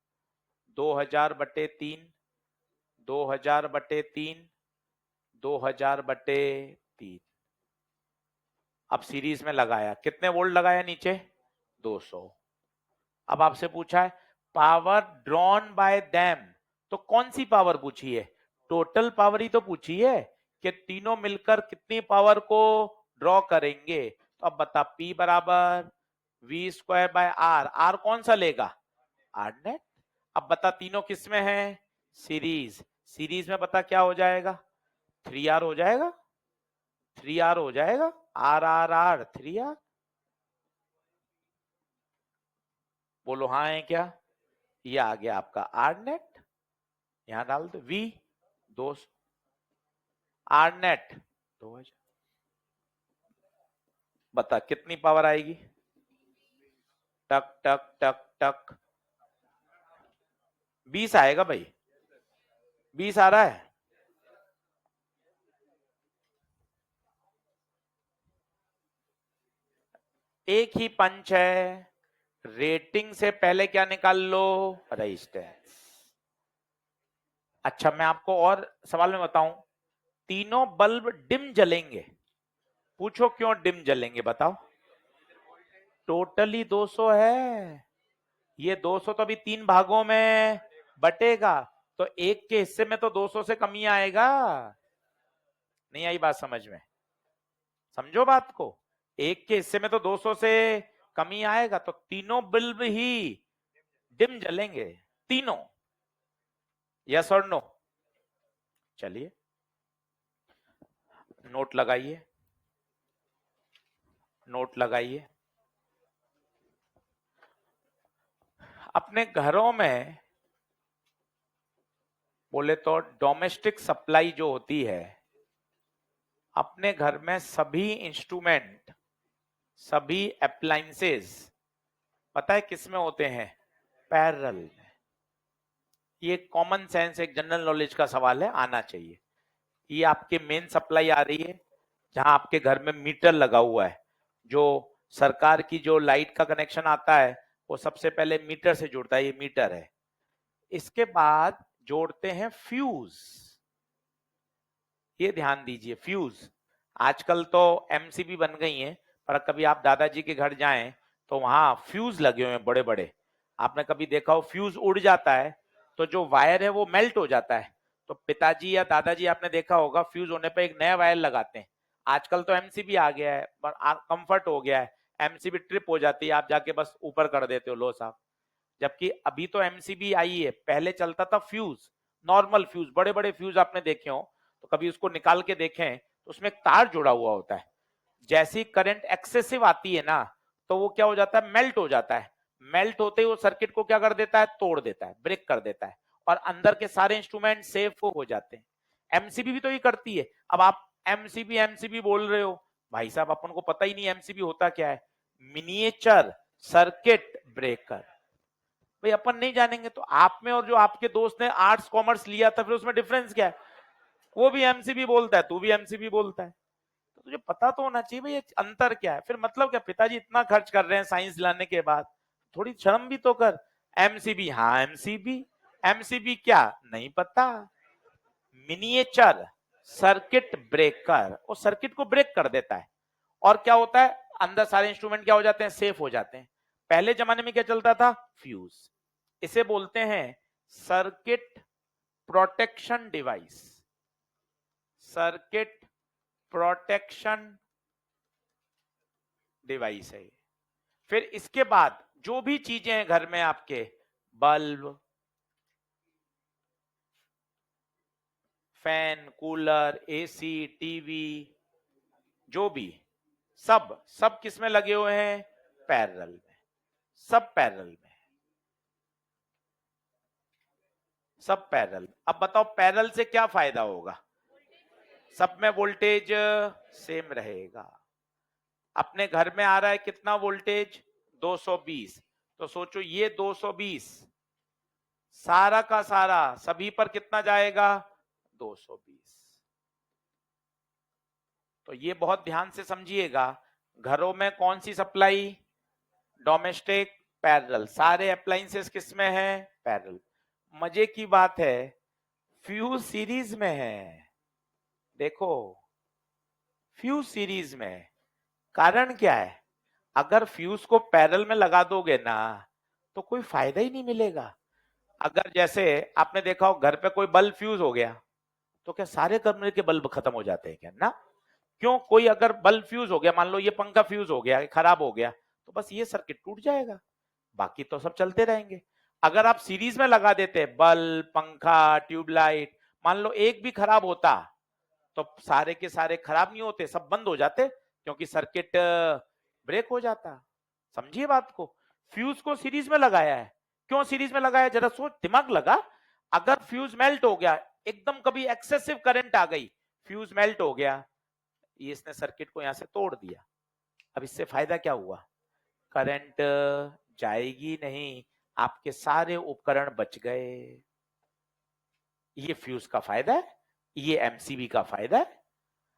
2000/3, 2000/3, 2000/3। अब सीरीज में लगाया, कितने वोल्ट लगाया नीचे, 200। अब आपसे पूछा है पावर ड्रॉन बाय देम, तो कौन सी पावर पूछी है? टोटल पावर ही तो पूछी है कि तीनों मिलकर कितनी पावर को ड्रॉ करेंगे। तो अब बता, P बराबर V square by R, R कौन सा लेगा, आर नेट। अब बता तीनों किस में है, सीरीज, सीरीज में बता क्या हो जाएगा, 3R हो जाएगा, 3R हो जाएगा, आर आर आर 3R। बोलो हाँ है क्या? ये आ गया आपका आर नेट, यहां डाल दो V 200 आर नेट 2000। बता कितनी पावर आएगी? टक टक टक टक 20 आएगा भाई, 20 आ रहा है। एक ही पंच है, रेटिंग से पहले क्या निकाल लो? रेजिस्टेंस। अच्छा मैं आपको और सवाल में बताऊं, तीनों बल्ब डिम जलेंगे, पूछो क्यों डिम जलेंगे बताओ? टोटली 200 है, ये 200 तो अभी 3 भागों में बटेगा, तो एक के हिस्से में तो 200 से कमी आएगा। नहीं आई बात समझ में? समझो बात को, एक के हिस्से में तो 200 से कमी आएगा, तो तीनों बल्ब ही डिम जलेंगे, तीनों। यस और नो? चलिए नोट लगाइए, नोट लगाइए। अपने घरों में बोले तो डोमेस्टिक सप्लाई जो होती है, अपने घर में सभी इंस्ट्रूमेंट, सभी अप्लायंसेस पता है किस में होते हैं? पैरेलल में। ये कॉमन सेंस, एक जनरल नॉलेज का सवाल है, आना चाहिए। ये आपके मेन सप्लाई आ रही है, जहां आपके घर में मीटर लगा हुआ है, जो सरकार की जो लाइट का कनेक्शन आता है वो सबसे पहले मीटर से जुड़ता है, ये मीटर है। इसके बाद जोड़ते हैं फ्यूज, ये ध्यान दीजिए फ्यूज। आजकल तो एमसीबी बन गई है, पर कभी आप दादाजी के घर जाएं तो वहां फ्यूज लगे हुए हैं बड़े बड़े। आपने कभी देखा हो फ्यूज उड़ जाता है तो जो वायर है वो मेल्ट हो जाता है, तो पिताजी या दादाजी आपने देखा होगा फ्यूज होने पे एक नया वायर लगाते हैं। आजकल तो एमसीबी आ गया है, पर कंफर्ट हो गया है, एमसीबी ट्रिप हो जाती है, आप जाके बस ऊपर कर देते हो, लो साहब। जबकि अभी तो एमसीबी आई है, पहले चलता था फ्यूज, नॉर्मल फ्यूज, बड़े बड़े फ्यूज आपने देखे हो तो कभी उसको निकाल के देखें तो उसमें एक तार जुड़ा हुआ होता है। जैसी करंट एक्सेसिव आती है ना, तो वो क्या हो जाता है? मेल्ट हो जाता है। मेल्ट होते ही वो सर्किट को क्या कर देता है? तोड़ देता है, ब्रेक कर देता है, और अंदर के सारे इंस्ट्रूमेंट सेफ हो जाते हैं। एमसीबी भी तो ये करती है। अब आप एमसीबी एमसीबी बोल रहे हो, भाई साहब अपन को पता ही नहीं एमसीबी होता क्या है। Miniature circuit breaker. भाई अपन नहीं जानेंगे तो आप में और जो आपके दोस्त ने आर्ट्स कॉमर्स लिया था, फिर उसमें डिफरेंस क्या है? वो भी एमसीबी बोलता है, तू भी एमसीबी बोलता है, तो तुझे पता तो होना चाहिए भाई ये अंतर क्या है। फिर मतलब क्या, पिताजी इतना खर्च कर रहे हैं साइंस लाने के बाद, थोड़ी शर्म भी तो कर। एमसीबी, हाँ एमसीबी, एमसीबी क्या नहीं पता? मिनिएचर सर्किट ब्रेकर, वो सर्किट को ब्रेक कर देता है, और क्या होता है? अंदर सारे इंस्ट्रूमेंट क्या हो जाते हैं? सेफ हो जाते हैं। पहले जमाने में क्या चलता था? फ्यूज। इसे बोलते हैं circuit protection device, circuit protection device है। फिर इसके बाद जो भी चीजें हैं घर में आपके, bulb, fan, cooler, AC, TV, जो भी, सब सब किस में लगे हुए हैं? पैरेलल में, सब पैरेलल में, सब पैरेलल। अब बताओ पैरेलल से क्या फायदा होगा? सब में वोल्टेज सेम रहेगा। अपने घर में आ रहा है कितना वोल्टेज? 220, तो सोचो ये 220 सारा का सारा सभी पर कितना जाएगा? 220। तो ये बहुत ध्यान से समझिएगा, घरों में कौन सी सप्लाई? Domestic, parallel. सारे अप्लायंसेस किस में है? पैरेलल। मजे की बात है, फ्यूज सीरीज में है, देखो फ्यूज सीरीज में है। कारण क्या है? अगर फ्यूज को पैरेलल में लगा दोगे ना तो कोई फायदा ही नहीं मिलेगा। अगर जैसे आपने देखा हो घर पे कोई बल्ब फ्यूज हो गया, तो क्या सारे कमरे के बल्ब खत्म हो जाते हैं क्या? ना। क्यों? कोई अगर बल्ब फ्यूज हो गया, मान लो ये पंखा फ्यूज हो गया, खराब हो गया, तो बस ये सर्किट टूट जाएगा, बाकी तो सब चलते रहेंगे। अगर आप सीरीज में लगा देते बल्ब, पंखा, ट्यूबलाइट, मान लो एक भी खराब होता तो सारे के सारे खराब नहीं होते, सब बंद हो जाते, क्योंकि सर्किट ब्रेक हो जाता। समझिए बात को। फ्यूज को सीरीज में लगाया है। क्यों सीरीज में लगाया, जरा सोच, दिमाग लगा। अगर फ्यूज मेल्ट हो गया, एकदम कभी एक्सेसिव करंट आ गई, फ्यूज मेल्ट हो गया, ये इसने सर्किट को यहां से तोड़ दिया। अब इससे फायदा क्या हुआ, करंट जाएगी नहीं, आपके सारे उपकरण बच गए। ये फ्यूज का फायदा है, ये एमसीबी का फायदा है।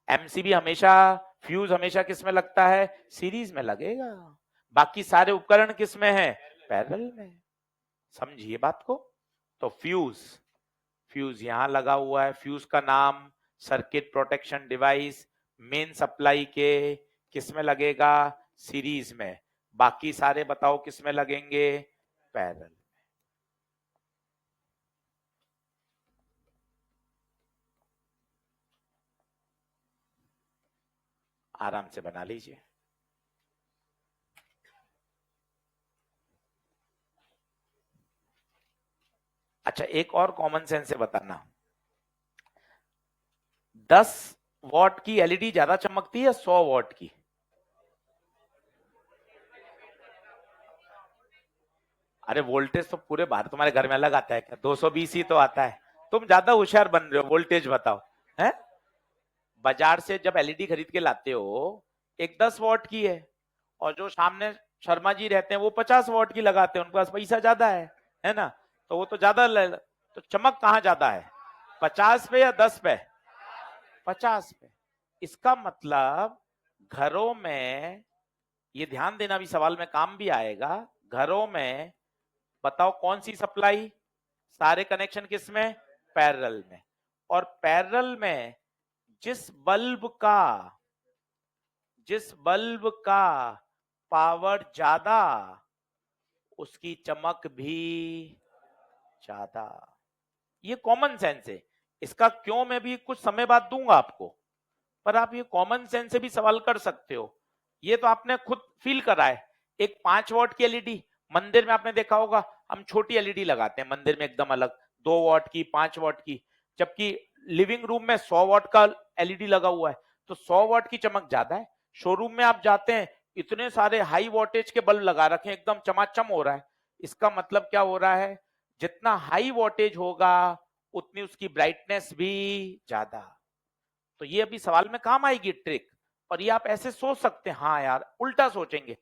एमसीबी हमेशा, फ्यूज हमेशा किस में लगता है, सीरीज में लगेगा। बाकी सारे उपकरण किस में है, पैरेलल में। समझिए बात को। तो फ्यूज, फ्यूज यहां लगा हुआ है, फ्यूज का नाम circuit protection device, main supply के किस में लगेगा, सीरीज में। बाकी सारे बताओ किस में लगेंगे, पैरेलल। आराम से बना लीजिए। अच्छा, एक और कॉमन सेंस से बताना, 10 वॉट की एलईडी ज्यादा चमकती है 100 वॉट की? अरे वोल्टेज तो पूरे भारत तुम्हारे घर में अलग आता है क्या, 220 ही तो आता है। तुम ज्यादा होशियार बन रहे हो, वोल्टेज बताओ। है, बाजार से जब एलईडी खरीद के लाते हो, एक 10 वॉट की है, और जो सामने शर्मा जी रहते हैं वो 50 वॉट की लगाते हैं, उनके पास पैसा ज्यादा है ना, तो वो तो ज्यादा तो चमक कहाँ ज्यादा है, 50 पे या 10 पे, 50 पे। इसका मतलब घरों में, ये ध्यान देना भी सवाल में काम भी आएगा, घरों में बताओ कौन सी सप्लाई, सारे कनेक्शन किस में, पैरेलल में। और पैरेलल में जिस बल्ब का, जिस बल्ब का पावर ज्यादा, उसकी चमक भी ज्यादा। ये कॉमन सेंस है। इसका क्यों मैं भी कुछ समय बाद दूंगा आपको, पर आप ये कॉमन सेंस से भी सवाल कर सकते हो। ये तो आपने खुद फील करा है। एक 5 वॉट की एलईडी, मंदिर में आपने देखा होगा, हम छोटी एलईडी लगाते हैं मंदिर में एकदम अलग, 2 वॉट की, 5 वॉट की, जबकि लिविंग रूम में 100 वॉट का एलईडी लगा हुआ है, तो 100 वॉट की चमक ज्यादा है। शोरूम में आप जाते हैं, इतने सारे हाई वोल्टेज के बल्ब लगा रखे हैं, एकदम चमाचम हो रहा है। इसका मतलब क्या हो रहा है, जितना हाई वोल्टेज होगा उतनी उसकी ब्राइटनेस भी ज्यादा। तो ये अभी सवाल में काम आएगी ट्रिक। और ये आप ऐसे सोच सकते हैं, हाँ यार उल्टा सोचेंगे,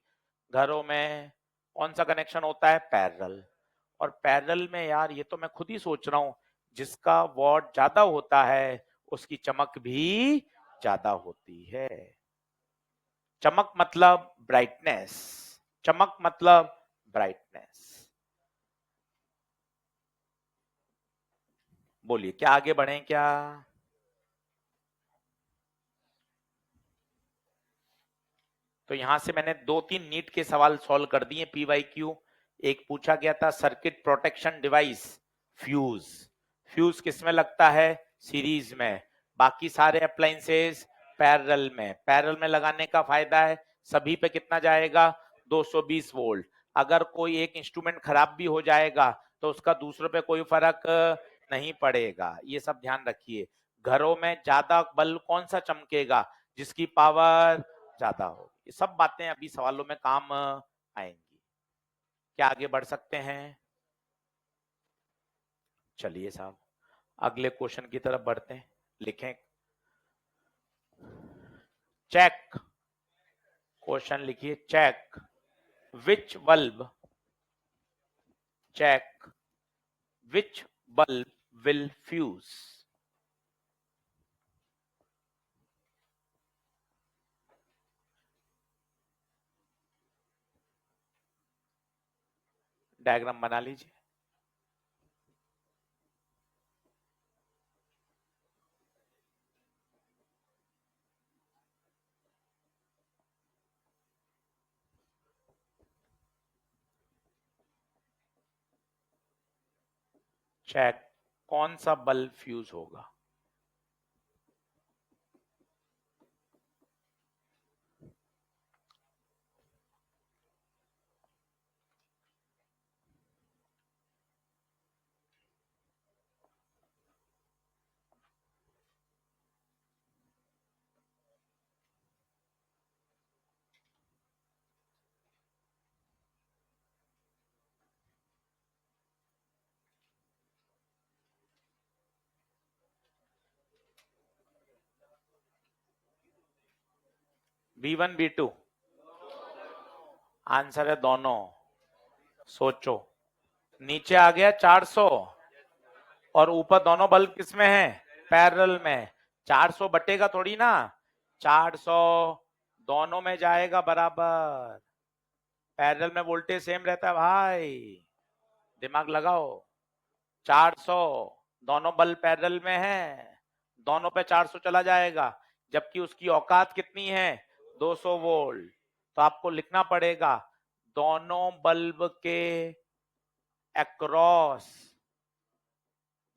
घरों में कौन सा कनेक्शन होता है, पैरेलल। और पैरेलल में यार ये तो मैं खुद ही सोच रहा हूं, जिसका वॉट ज्यादा होता है उसकी चमक भी ज्यादा होती है। चमक मतलब ब्राइटनेस, चमक मतलब ब्राइटनेस। बोलिए क्या आगे बढ़े क्या। तो यहां से मैंने 2-3 नीट के सवाल सॉल्व कर दिए, पीवाईक्यू। एक पूछा गया था circuit protection device, fuse, fuse किसमें लगता है, सीरीज में। बाकी सारे अप्लायंसेस पैरेलल में। पैरेलल में लगाने का फायदा है, सभी पे कितना जाएगा, 220 वोल्ट। अगर कोई एक इंस्ट्रूमेंट खराब भी हो जाएगा तो उसका दूसरों पे कोई फर्क नहीं पड़ेगा, ये सब ध्यान रखिए। घरों में ज्यादा बल्ब कौन सा चमकेगा, जिसकी पावर ज्यादा हो। ये सब बातें अभी सवालों में काम आएंगी। क्या आगे बढ़ सकते हैं, चलिए साहब अगले क्वेश्चन की तरफ बढ़ते हैं। लिखें, चेक, क्वेश्चन लिखिए, check which bulb, check which bulb will fuse. Diagram बना लीजिए। चेक कौन सा बल्ब फ्यूज होगा। B1 B2? आंसर है दोनों। सोचो, नीचे आ गया 400 और ऊपर दोनों बल्ब किसमें है? पैरेलल में। 400 बटेगा थोड़ी ना, 400 दोनों में जाएगा बराबर। पैरेलल में वोल्टेज सेम रहता है भाई, दिमाग लगाओ। 400 दोनों बल्ब पैरेलल में है, दोनों पे 400 चला जाएगा, जबकि उसकी औकात कितनी है? 200 वोल्ट। तो आपको लिखना पड़ेगा दोनों बल्ब के अक्रॉस,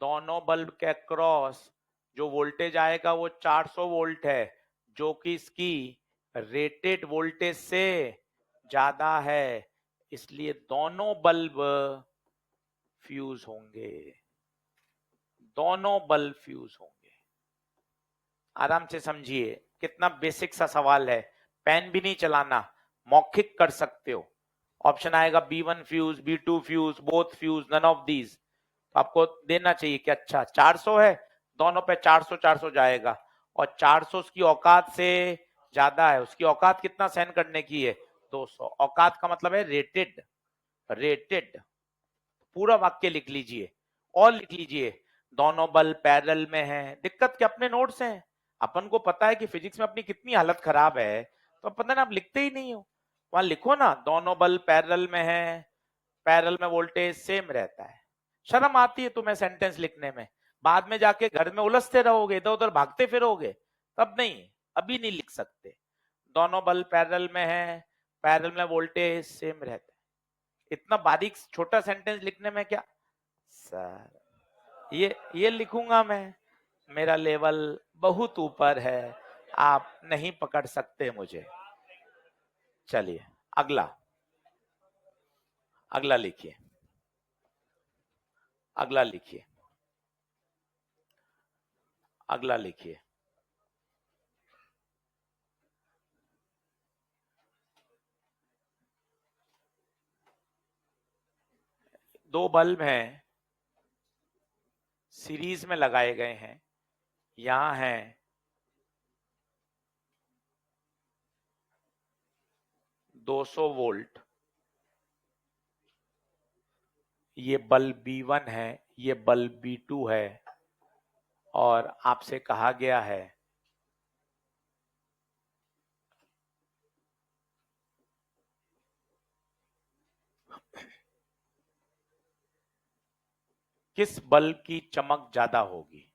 दोनों बल्ब के अक्रॉस जो वोल्टेज आएगा वो 400 वोल्ट है, जो कि इसकी रेटेड वोल्टेज से ज्यादा है, इसलिए दोनों बल्ब फ्यूज होंगे, दोनों बल्ब फ्यूज होंगे। आराम से समझिए, कितना बेसिक सा सवाल है, पेन भी नहीं चलाना, मौखिक कर सकते हो। ऑप्शन आएगा B1 fuse, B2 fuse, both fuse, none of these. तो आपको देना चाहिए कि अच्छा 400 है, दोनों पे 400 400 जाएगा, और 400 उसकी औकात से ज्यादा है। उसकी औकात कितना सहन करने की है? 200। औकात का मतलब है रेटेड, रेटेड। पूरा वाक्य लिख लीजिए और लिख लीजिए दोनों बल्ब पैरेलल में हैं। दिक्कत क्या, अपने नोट्स हैं, अपन को पता है कि फिजिक्स में अपनी कितनी हालत खराब है, तो पता ना आप लिखते ही नहीं हो। वहां लिखो ना दोनों बल्ब पैरेलल में हैं, पैरेलल में वोल्टेज सेम रहता है। शर्म आती है तुम्हें सेंटेंस लिखने में, बाद में जाके घर में उलझते रहोगे, इधर उधर भागते फिरोगे, तब नहीं, अभी नहीं लिख सकते। दोनों बल्ब पैरेलल में हैं, पैरेलल में वोल्टेज सेम रहता है। इतना बारीक छोटा सेंटेंस लिखने में क्या सर, ये लिखूंगा मैं, मेरा लेवल बहुत ऊपर है, आप नहीं पकड़ सकते मुझे। चलिए अगला, अगला लिखिए, अगला लिखिए, अगला लिखिए। दो बल्ब हैं, सीरीज में लगाए गए हैं, यहां है 200 वोल्ट, ये बल्ब B1 है, ये बल्ब B2 है, और आपसे कहा गया है किस बल्ब की चमक ज्यादा होगी।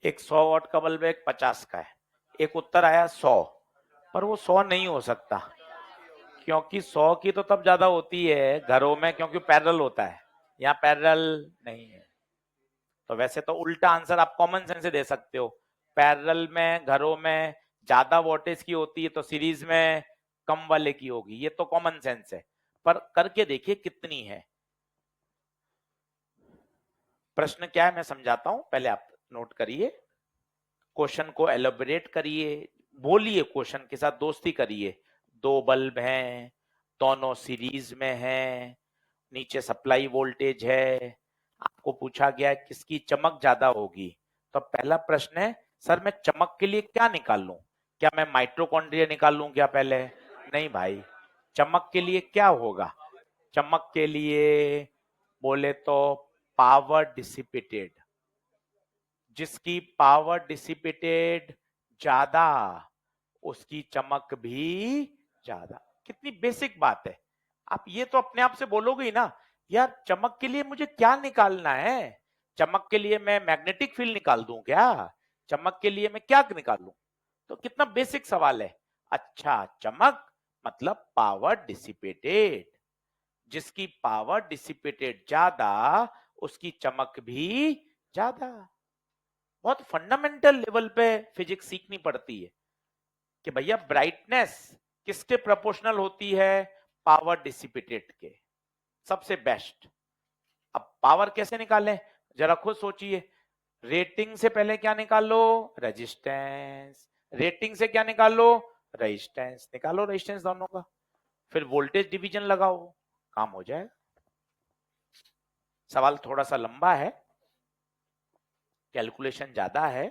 एक 100 वाट का बल्ब है, एक 50 का है। एक उत्तर आया 100, पर वो 100 नहीं हो सकता, क्योंकि 100 की तो तब ज्यादा होती है घरों में, क्योंकि पैरेलल होता है, यहाँ पैरेलल नहीं है। तो वैसे तो उल्टा आंसर आप कॉमन सेंस से दे सकते हो, पैरेलल में घरों में ज्यादा वोल्टेज की होती है, तो सीरीज में कम वाले की होगी, ये तो कॉमन सेंस है। पर करके देखिए कितनी है। प्रश्न क्या है मैं समझाता हूं, पहले आप नोट करिए, क्वेश्चन को एलोबरेट करिए, बोलिए, क्वेश्चन के साथ दोस्ती करिए। दो बल्ब हैं, दोनों सीरीज में हैं, नीचे सप्लाई वोल्टेज है, आपको पूछा गया है किसकी चमक ज्यादा होगी। तो पहला प्रश्न है, सर मैं चमक के लिए क्या निकाल लूं? क्या मैं माइटोकॉन्ड्रिया निकाल लूं क्या पहले? नहीं भाई, चमक के लिए क्या होगा? चमक के लिए बोले तो पावर डिसिपेटेड, जिसकी पावर डिसिपेटेड ज्यादा, उसकी चमक भी ज्यादा। कितनी बेसिक बात है, आप ये तो अपने आप से बोलोगे ही ना, यार चमक के लिए मुझे क्या निकालना है? चमक के लिए मैं मैग्नेटिक फील्ड निकाल दूं क्या? चमक के लिए मैं क्या निकालूं? तो कितना बेसिक सवाल है। अच्छा, चमक मतलब पावर डिसिपेटेड, जिसकी पावर डिसिपेटेड ज्यादा, उसकी चमक भी ज्यादा। बहुत फंडामेंटल लेवल पे फिजिक्स सीखनी पड़ती है कि भैया ब्राइटनेस किसके प्रोपोर्शनल होती है? पावर डिसिपेटेड के, सबसे बेस्ट। अब पावर कैसे निकालें, जरा खुद सोचिए। रेटिंग से पहले क्या निकालो? रेजिस्टेंस। रेटिंग से क्या निकालो? रेजिस्टेंस निकालो, रेजिस्टेंस दोनों का। फिर वोल्टेज डिवीजन लगाओ, काम हो जाएगा। सवाल थोड़ा सा लंबा है, कैलकुलेशन ज्यादा है,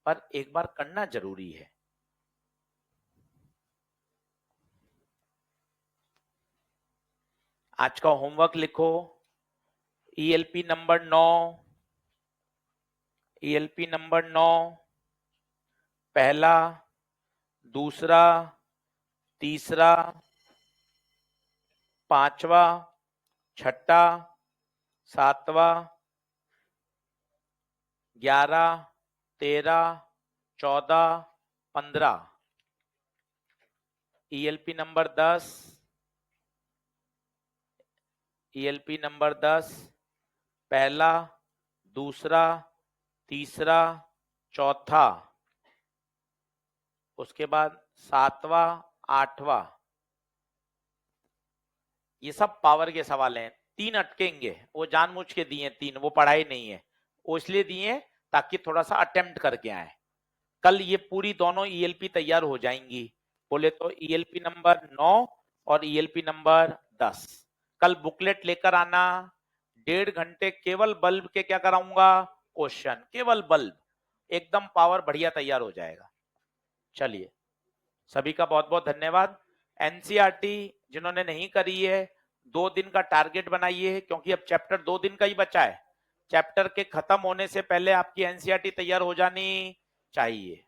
पर एक बार करना जरूरी है। आज का होमवर्क लिखो। ईएलपी नंबर 9, ईएलपी नंबर 9, पहला, दूसरा, तीसरा, पांचवा, छठा, सातवां, 11, 13, 14, 15। ईएलपी नंबर 10, ईएलपी नंबर 10, पहला, दूसरा, तीसरा, चौथा, उसके बाद सातवां, आठवां। ये सब पावर के सवाल हैं। 3 अटकेंगे, वो जानबूझ के दिए 3, वो पढ़ाई नहीं है, वो इसलिए दिए ताकि थोड़ा सा अटेम्प्ट करके आए। कल ये पूरी दोनों ईएलपी तैयार हो जाएंगी। बोले तो ईएलपी नंबर 9 और ईएलपी नंबर 10 कल बुकलेट लेकर आना। 1.5 घंटे केवल बल्ब के क्या कराऊंगा, क्वेश्चन, केवल बल्ब, एकदम पावर बढ़िया तैयार हो जाएगा। चलिए, सभी का बहुत बहुत धन्यवाद। एनसीईआरटी जिन्होंने नहीं करी है, 2 दिन का टारगेट बनाइए, क्योंकि अब चैप्टर 2 दिन का ही बचा है। चैप्टर के खत्म होने से पहले आपकी एनसीईआरटी तैयार हो जानी चाहिए।